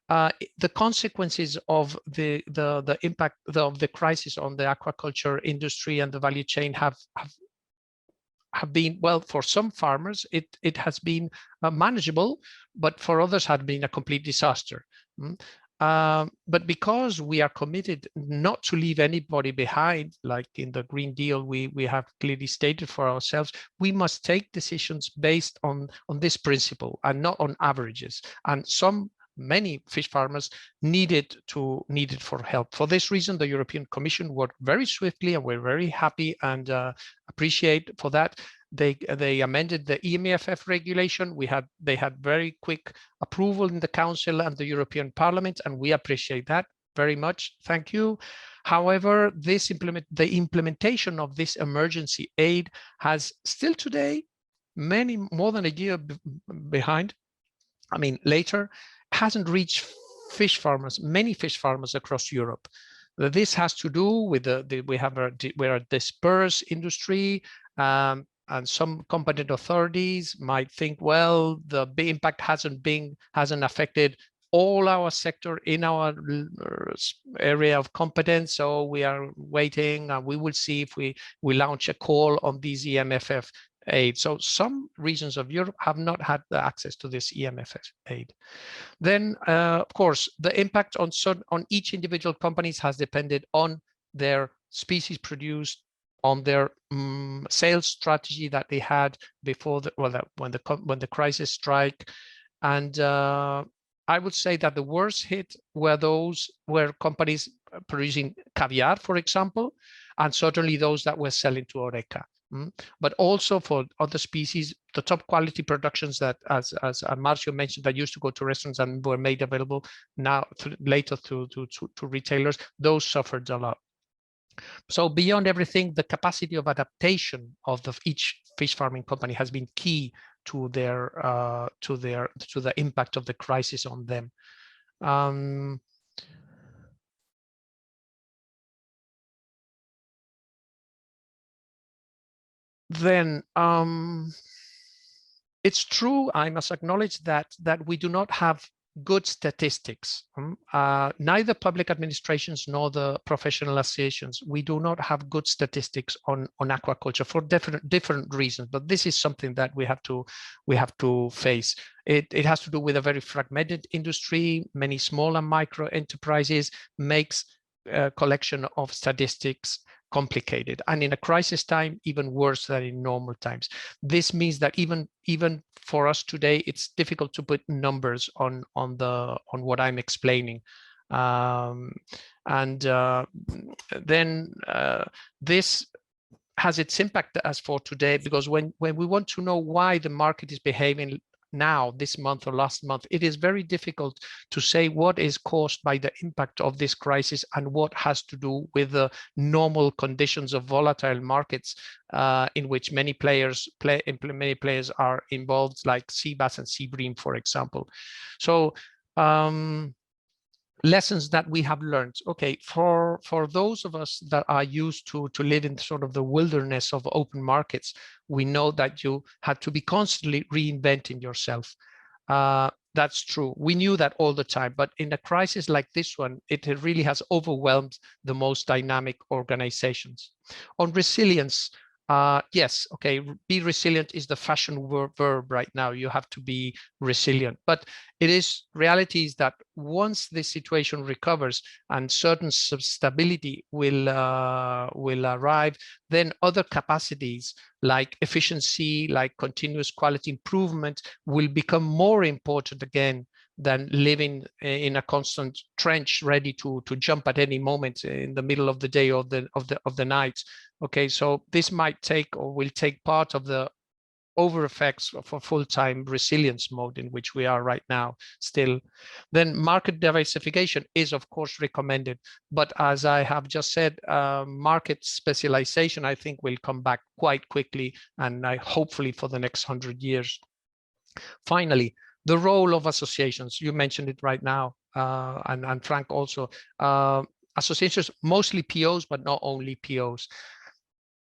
The consequences of the impact of the crisis on the aquaculture industry and the value chain have been, well, for some farmers it has been manageable, but for others had been a complete disaster. But because we are committed not to leave anybody behind, like in the Green Deal, we have clearly stated for ourselves, we must take decisions based on this principle and not on averages. And many fish farmers needed for help. For this reason, the European Commission worked very swiftly, and we're very happy and appreciate for that. They amended the EUMOFA regulation. They had very quick approval in the Council and the European Parliament, and we appreciate that very much. Thank you. However, the implementation of this emergency aid has still today, more than a year behind, later, hasn't reached many fish farmers across Europe. This has to do with we're a dispersed industry, and some competent authorities might think, well, the impact hasn't affected all our sector in our area of competence, so we are waiting, and we will see if we launch a call on these EMFF aid. So some regions of Europe have not had the access to this EMFF aid. Then, of course, the impact on each individual companies has depended on their species produced, on their sales strategy that they had before when the crisis struck. And I would say that the worst hit were companies producing caviar, for example, and certainly those that were selling to Horeca. But also for other species, the top quality productions that, as Marcio mentioned, that used to go to restaurants and were made available now later to retailers, those suffered a lot. So beyond everything, the capacity of adaptation of each fish farming company has been key to the impact of the crisis on them. Then it's true, I must acknowledge that we do not have good statistics. Neither public administrations nor the professional associations, we do not have good statistics on aquaculture for different reasons, but this is something that we have to face. It has to do with a very fragmented industry. Many small and micro enterprises makes collection of statistics complicated, and in a crisis time even worse than in normal times. This means that even for us today, it's difficult to put numbers on what I'm explaining. Then this has its impact as for today, because when we want to know why the market is behaving now, this month or last month, it is very difficult to say what is caused by the impact of this crisis and what has to do with the normal conditions of volatile markets in which many players are involved, like sea bass and sea bream, for example. So lessons that we have learned. Okay, for those of us that are used to live in sort of the wilderness of open markets, we know that you had to be constantly reinventing yourself. That's true. We knew that all the time, but in a crisis like this one, it really has overwhelmed the most dynamic organizations. On resilience, Yes, okay, be resilient is the fashion verb right now. You have to be resilient, but reality is that once this situation recovers and certain stability will arrive, then other capacities like efficiency, like continuous quality improvement will become more important again than living in a constant trench ready to jump at any moment in the middle of the day or of the night. Okay, so this might take or will take part of the over effects of a full-time resilience mode in which we are right now still. Then market diversification is of course recommended, but as I have just said, market specialization I think will come back quite quickly, and hopefully for the next 100 years. Finally, the role of associations, you mentioned it right now, and Frank also. Associations, mostly POs, but not only POs.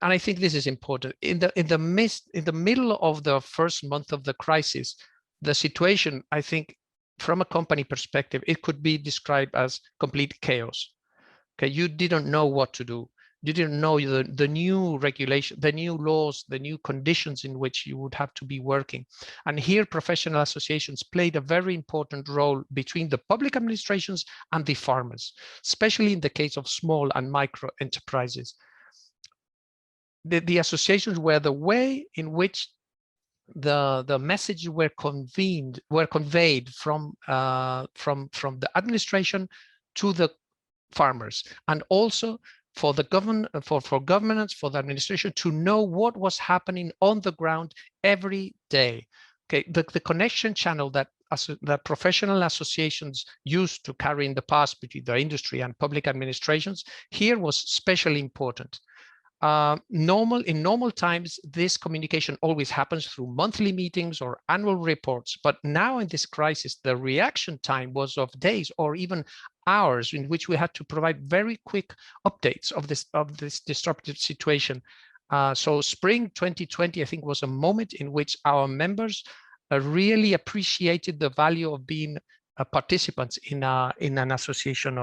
And I think this is important. In the middle of the first month of the crisis, the situation, I think, from a company perspective, it could be described as complete chaos. Okay, you didn't know what to do. You didn't know the new regulation, the new laws, the new conditions in which you would have to be working. And here, professional associations played a very important role between the public administrations and the farmers, especially in the case of small and micro enterprises. The associations were the way in which the messages were conveyed from the administration to the farmers, and also for the governance, for the administration to know what was happening on the ground every day. Okay, the connection channel that professional associations used to carry in the past between the industry and public administrations here was especially important. In normal times, this communication always happens through monthly meetings or annual reports. But now in this crisis, the reaction time was of days or even hours in which we had to provide very quick updates of this disruptive situation. So spring 2020, I think, was a moment in which our members really appreciated the value of being participants in an association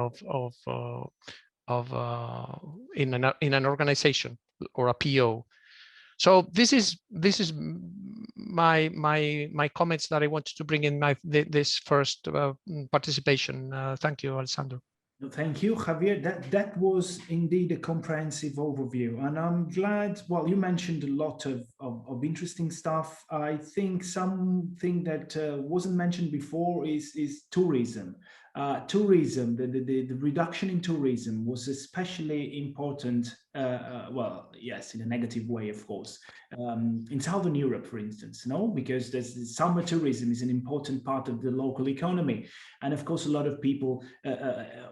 in an organization or a PO. So this is my comments that I wanted to bring in this first participation. Thank you, Alessandro. Thank you, Javier. That was indeed a comprehensive overview, and I'm glad. Well, you mentioned a lot of interesting stuff. I think something that wasn't mentioned before is tourism. Tourism, the reduction in tourism was especially important. Well, yes, in a negative way, of course, in Southern Europe, for instance, no, because there's summer tourism is an important part of the local economy, and of course, a lot of people,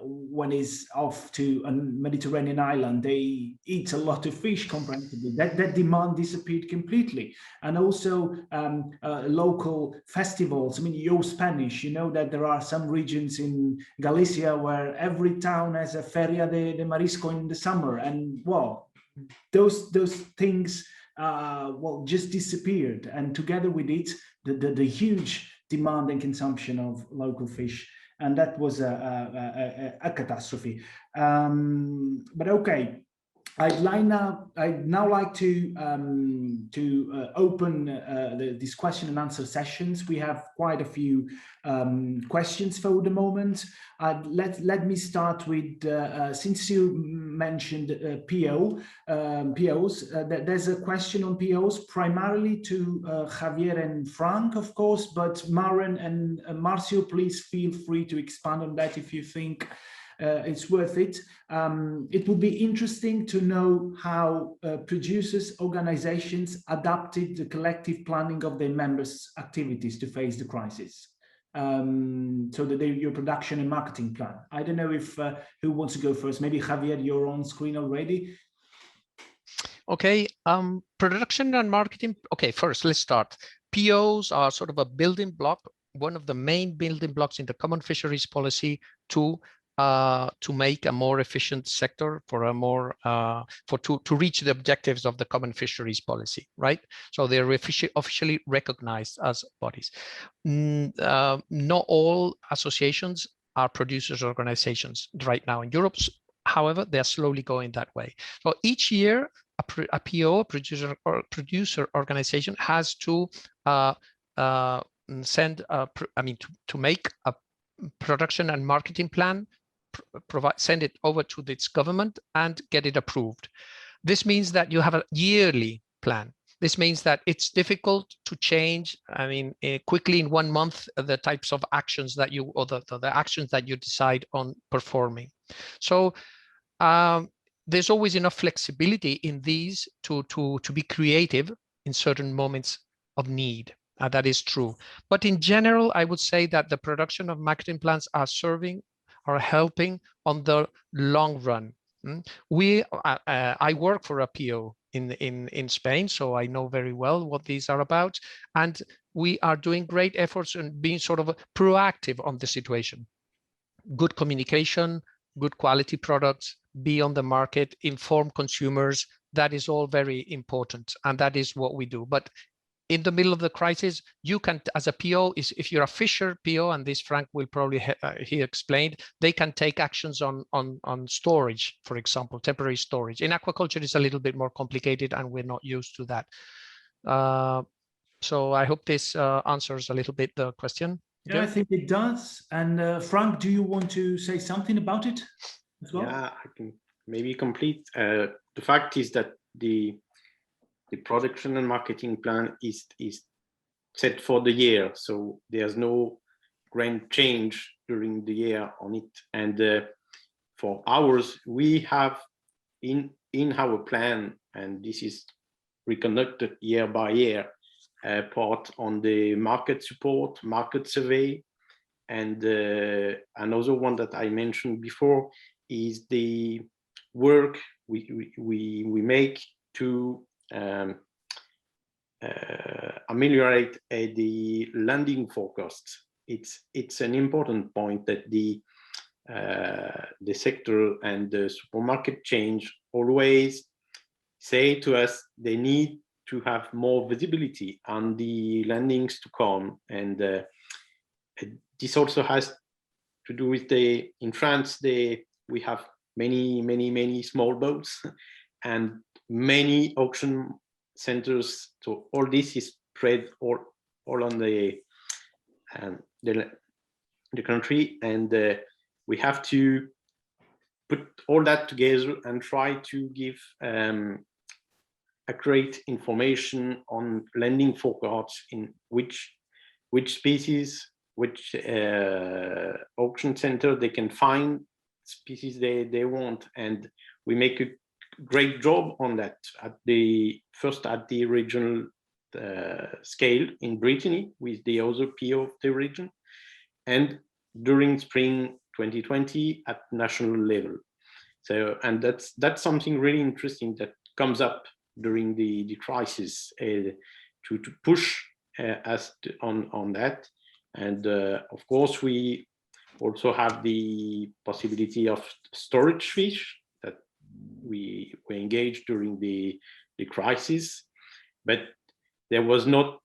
when is off to a Mediterranean island, they eat a lot of fish. Comprehensively, that demand disappeared completely, and also local festivals. I mean, you're Spanish, you know that there are some regions in Galicia where every town has a Feria de Marisco in the summer, and well, those things well just disappeared, and together with it the huge demand and consumption of local fish, and that was a catastrophe. But okay, I'd now like to open these question and answer sessions. We have quite a few questions for the moment. Let me start with, since you mentioned POs, there's a question on POs primarily to Javier and Frank, of course, but Maren and Marcio, please feel free to expand on that if you think it's worth it. It would be interesting to know how producers' organizations adapted the collective planning of their members' activities to face the crisis. So that your production and marketing plan. I don't know if who wants to go first. Maybe Javier, you're on screen already. Okay, production and marketing. Okay, first let's start. POs are sort of a building block, one of the main building blocks in the common fisheries policy to make a more efficient sector for a more to reach the objectives of the common fisheries policy, right? So they're officially recognized as bodies. Not all associations are producers' organizations right now in Europe. However, they're slowly going that way. So each year, a PO, producer organization, has to send, to make a production and marketing plan, send it over to its government and get it approved. This means that you have a yearly plan. This means that it's difficult to change, quickly in 1 month, the types of actions that you, or the actions that you decide on performing. So there's always enough flexibility in these to be creative in certain moments of need. That is true. But in general, I would say that the production of marketing plans are helping on the long run. I work for a PO in Spain, so I know very well what these are about. And we are doing great efforts in being sort of proactive on the situation. Good communication, good quality products, be on the market, inform consumers. That is all very important, and that is what we do. But in the middle of the crisis, you can, as a PO, if you're a fisher PO, and this Frank will probably he explained, they can take actions on storage, for example, temporary storage. In aquaculture, it's a little bit more complicated, and we're not used to that. So I hope this answers a little bit the question. Yeah, I think it does. And Frank, do you want to say something about it as well? Yeah, I can maybe complete. The fact is that the production and marketing plan is set for the year, so there's no grand change during the year on it. And for ours, we have in our plan, and this is reconducted year by year, part on the market support, market survey, and another one that I mentioned before is the work we make to ameliorate the landing forecasts. It's an important point that the sector and the supermarket chain always say to us they need to have more visibility on the landings to come, and this also has to do with in France we have many small boats and many auction centers, so all this is spread all on the country, and we have to put all that together and try to give accurate information on landing forecasts in which species, which auction center they can find species they want, and we make a great job on that at the regional scale in Brittany with the other PO of the region, and during spring 2020 at national level. So, and that's something really interesting that comes up during the crisis, to push us on that. And of course, we also have the possibility of storage fish that we engaged during the crisis, but there was not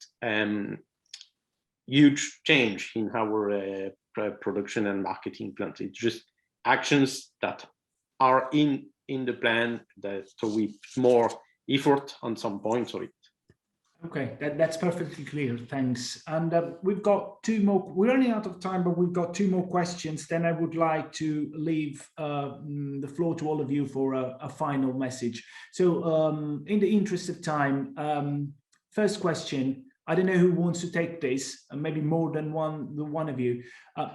huge change in our production and marketing plans. It's just actions that are in the plan, that so we put more effort on some points of it. Okay, that's perfectly clear, thanks. And we've got two more, we're running out of time, but we've got two more questions. Then I would like to leave the floor to all of you for a final message. So in the interest of time, first question, I don't know who wants to take this, maybe more than one of you.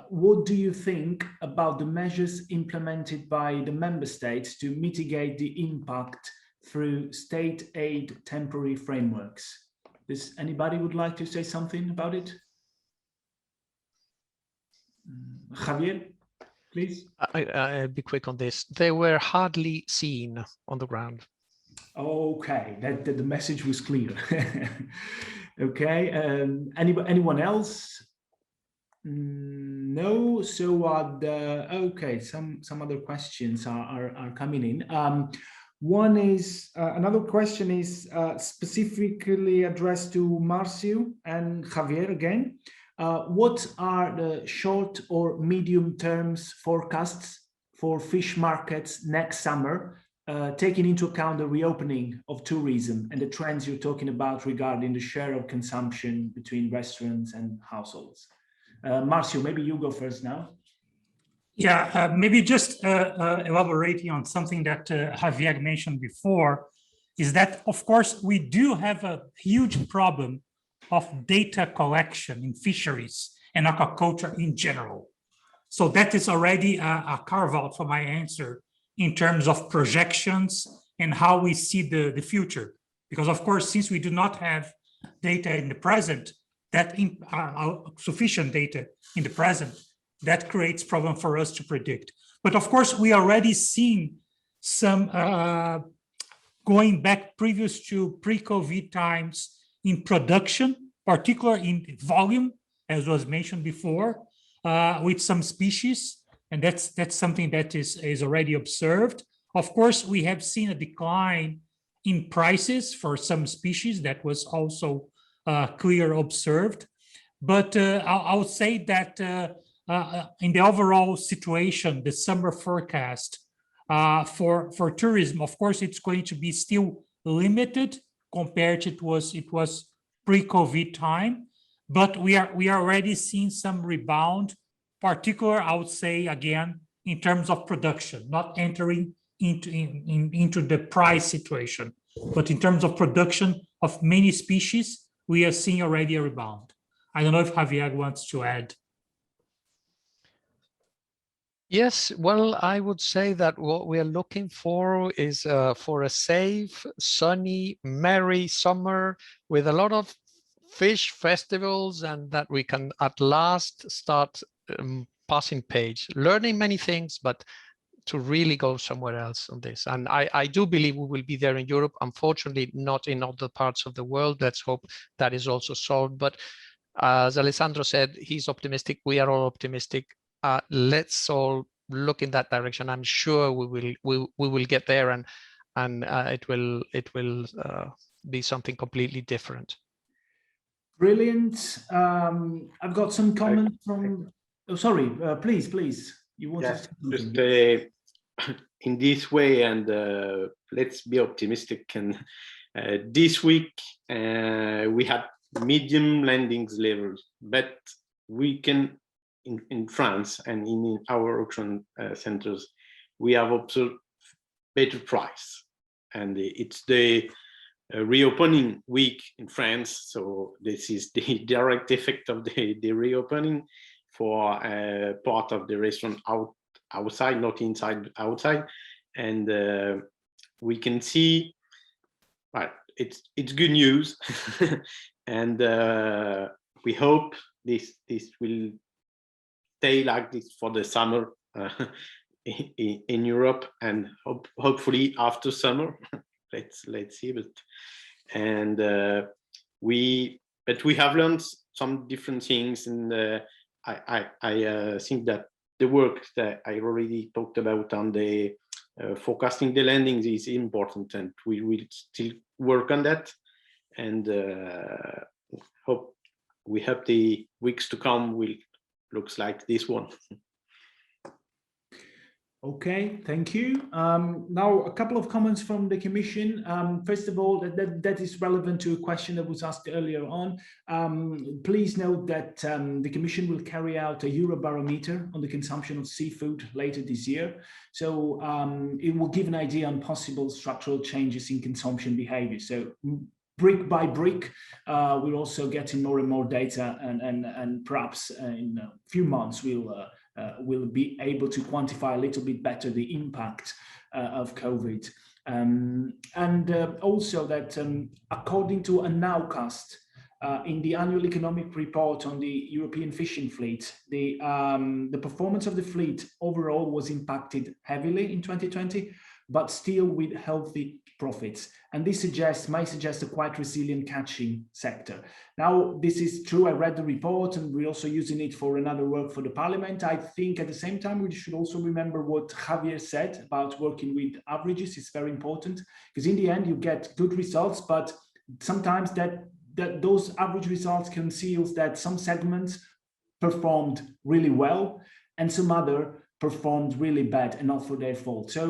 What do you think about the measures implemented by the member states to mitigate the impact through state aid temporary frameworks? Does anybody would like to say something about it? Javier, please. I'll be quick on this. They were hardly seen on the ground. Okay, the message was clear. Okay, anyone else? No. So okay, some other questions are coming in. One is, another question is specifically addressed to Marcio and Javier again. What are the short or medium terms forecasts for fish markets next summer taking into account the reopening of tourism and the trends you're talking about regarding the share of consumption between restaurants and households? Marcio, maybe you go first now. Yeah, maybe just elaborating on something that Javier mentioned before, is that, of course, we do have a huge problem of data collection in fisheries and aquaculture in general. So that is already a carve-out for my answer in terms of projections and how we see the future. Because, of course, since we do not have data in the present, that sufficient data in the present, that creates problem for us to predict. But of course, we already seen some going back previous to pre-COVID times in production, particularly in volume, as was mentioned before, with some species, and that's something that is already observed. Of course, we have seen a decline in prices for some species that was also clear observed. But I would say that in the overall situation, the summer forecast for tourism, of course, it's going to be still limited compared to it was pre-COVID time, but we are already seeing some rebound, particular, I would say, again, in terms of production, not entering into the price situation, but in terms of production of many species, we are seeing already a rebound. I don't know if Javier wants to add. Yes, well, I would say that what we are looking for is for a safe, sunny, merry summer with a lot of fish festivals, and that we can at last start passing page, learning many things, but to really go somewhere else on this. And I do believe we will be there in Europe, unfortunately not in other parts of the world. Let's hope that is also solved. But as Alessandro said, he's optimistic, we are all optimistic. Let's all look in that direction. I'm sure we will get there, and it will be something completely different. Brilliant. I've got some comments from. Oh, sorry. Please. You want to say something? Just in this way, and let's be optimistic. And this week we had medium landings levels, but we can. In France and in our auction centers, we have observed better price, and it's the reopening week in France. So this is the direct effect of the reopening for part of the restaurant outside, not inside, outside, and we can see. Right, it's good news, and we hope this will stay like this for the summer in Europe, and hopefully after summer. let's see, but we have learned some different things, and I think that the work that I already talked about on the forecasting the landings is important, and we will still work on that, and we hope the weeks to come will looks like this one. Okay, thank you. Now, a couple of comments from the Commission. First of all, that is relevant to a question that was asked earlier on. Please note that the Commission will carry out a Eurobarometer on the consumption of seafood later this year. So it will give an idea on possible structural changes in consumption behavior. So brick by brick, we're also getting more and more data, and perhaps in a few months we'll be able to quantify a little bit better the impact of COVID. And also that according to a nowcast in the annual economic report on the European fishing fleet, the performance of the fleet overall was impacted heavily in 2020, but still with healthy profits. And this might suggest a quite resilient catching sector. Now, this is true. I read the report, and we're also using it for another work for the Parliament. I think at the same time, we should also remember what Javier said about working with averages. It's very important, because in the end, you get good results, but sometimes those average results conceals that some segments performed really well and some other performed really bad and not for their fault. So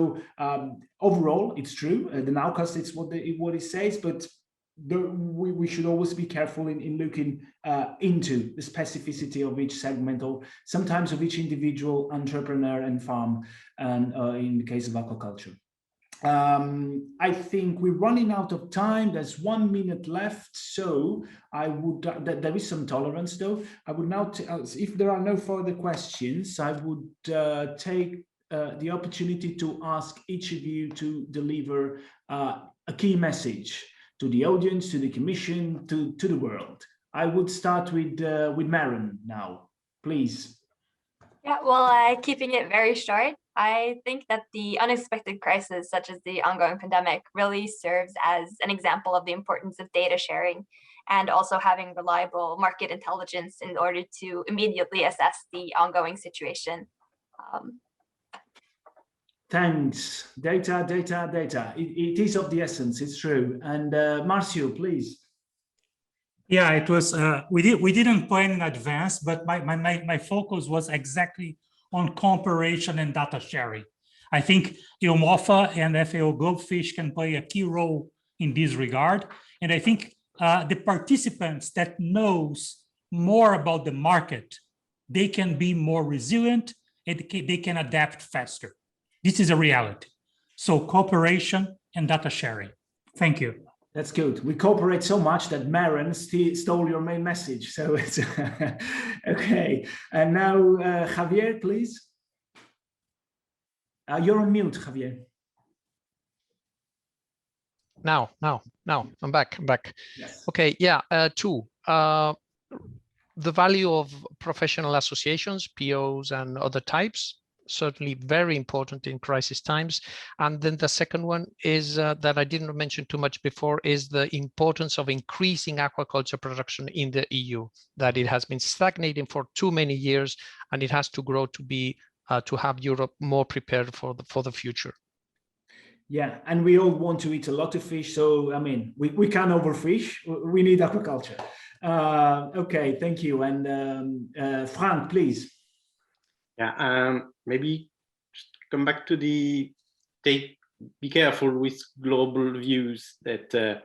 overall, it's true. The nowcast is what it says, but we should always be careful in looking into the specificity of each segment, or sometimes of each individual entrepreneur and farm, and in the case of aquaculture. I think we're running out of time. There's 1 minute left, so I would. There is some tolerance, though. I would now, if there are no further questions, I would take the opportunity to ask each of you to deliver a key message to the audience, to the Commission, to the world. I would start with Maren now, please. Yeah, well, keeping it very short, I think that the unexpected crisis, such as the ongoing pandemic, really serves as an example of the importance of data sharing and also having reliable market intelligence in order to immediately assess the ongoing situation. Thanks. Data. It is of the essence, it's true. And Marcio, please. Yeah, it was, we didn't plan in advance, but my focus was exactly on cooperation and data sharing. I think EUMOFA and FAO Goldfish can play a key role in this regard. And I think the participants that knows more about the market, they can be more resilient and they can adapt faster. This is a reality. So cooperation and data sharing. Thank you. That's good. We cooperate so much that Maren stole your main message. So it's okay. And now, Javier, please. You're on mute, Javier. Now, I'm back. Yes. Okay, yeah, two. The value of professional associations, POs and other types, certainly very important in crisis times. And then the second one is that I didn't mention too much before, is the importance of increasing aquaculture production in the EU, that it has been stagnating for too many years and it has to grow to be to have Europe more prepared for the future. Yeah, and we all want to eat a lot of fish, so I mean we can't overfish. We need aquaculture. Okay, thank you. And Frank, please. Yeah, maybe just come back to be careful with global views that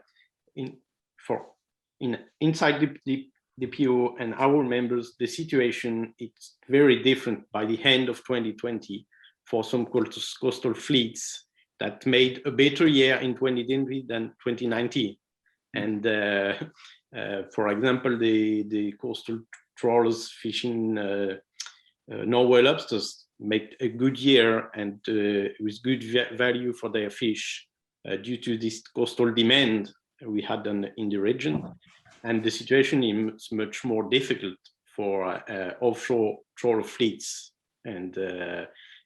inside the PO and our members, the situation is very different by the end of 2020 for some coastal fleets that made a better year in 2020 than 2019. And for example, the coastal trawlers fishing Norway lobsters made a good year and with good value for their fish due to this coastal demand we had in the region. And the situation is much more difficult for offshore trawler fleets, and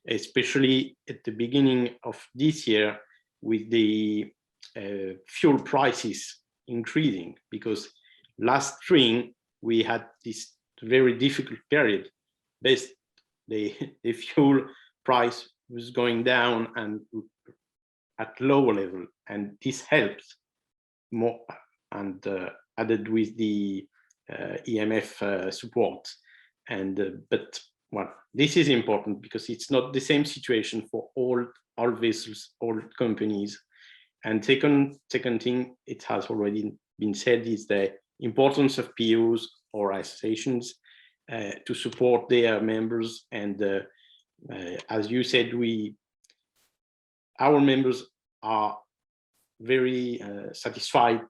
especially at the beginning of this year with the fuel prices increasing, because last spring we had this very difficult period. The fuel price was going down and at lower level, and this helped more, and added with the EMF support. And but well, this is important because it's not the same situation for all vessels, all companies. And second thing, it has already been said, is the importance of POs or associations to support their members. And as you said, our members are very satisfied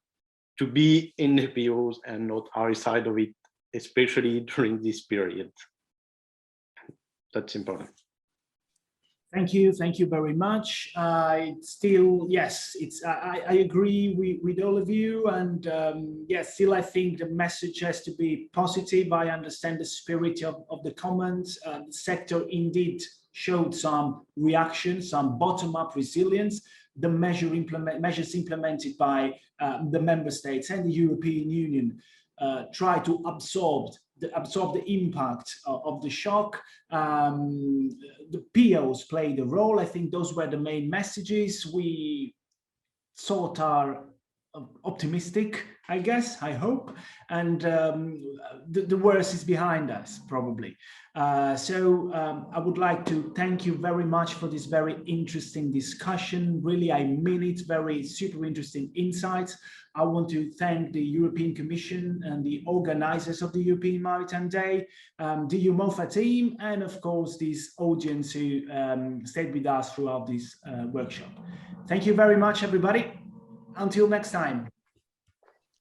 to be in the POs and not outside of it, especially during this period. That's important. Thank you very much. Still, yes, I agree with all of you, and yes, still I think the message has to be positive. I understand the spirit of the comments. The sector indeed showed some reaction, some bottom-up resilience. The measures implemented by the member states and the European Union try to absorb the impact of the shock. The POs played a role. I think those were the main messages. We sought our optimistic, I guess, I hope, and the worst is behind us, probably. I would like to thank you very much for this very interesting discussion. Really, I mean it, very super interesting insights. I want to thank the European Commission and the organizers of the European Maritime Day, the EUMOFA team, and of course, this audience who stayed with us throughout this workshop. Thank you very much, everybody. Until next time.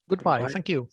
Goodbye. Thank you.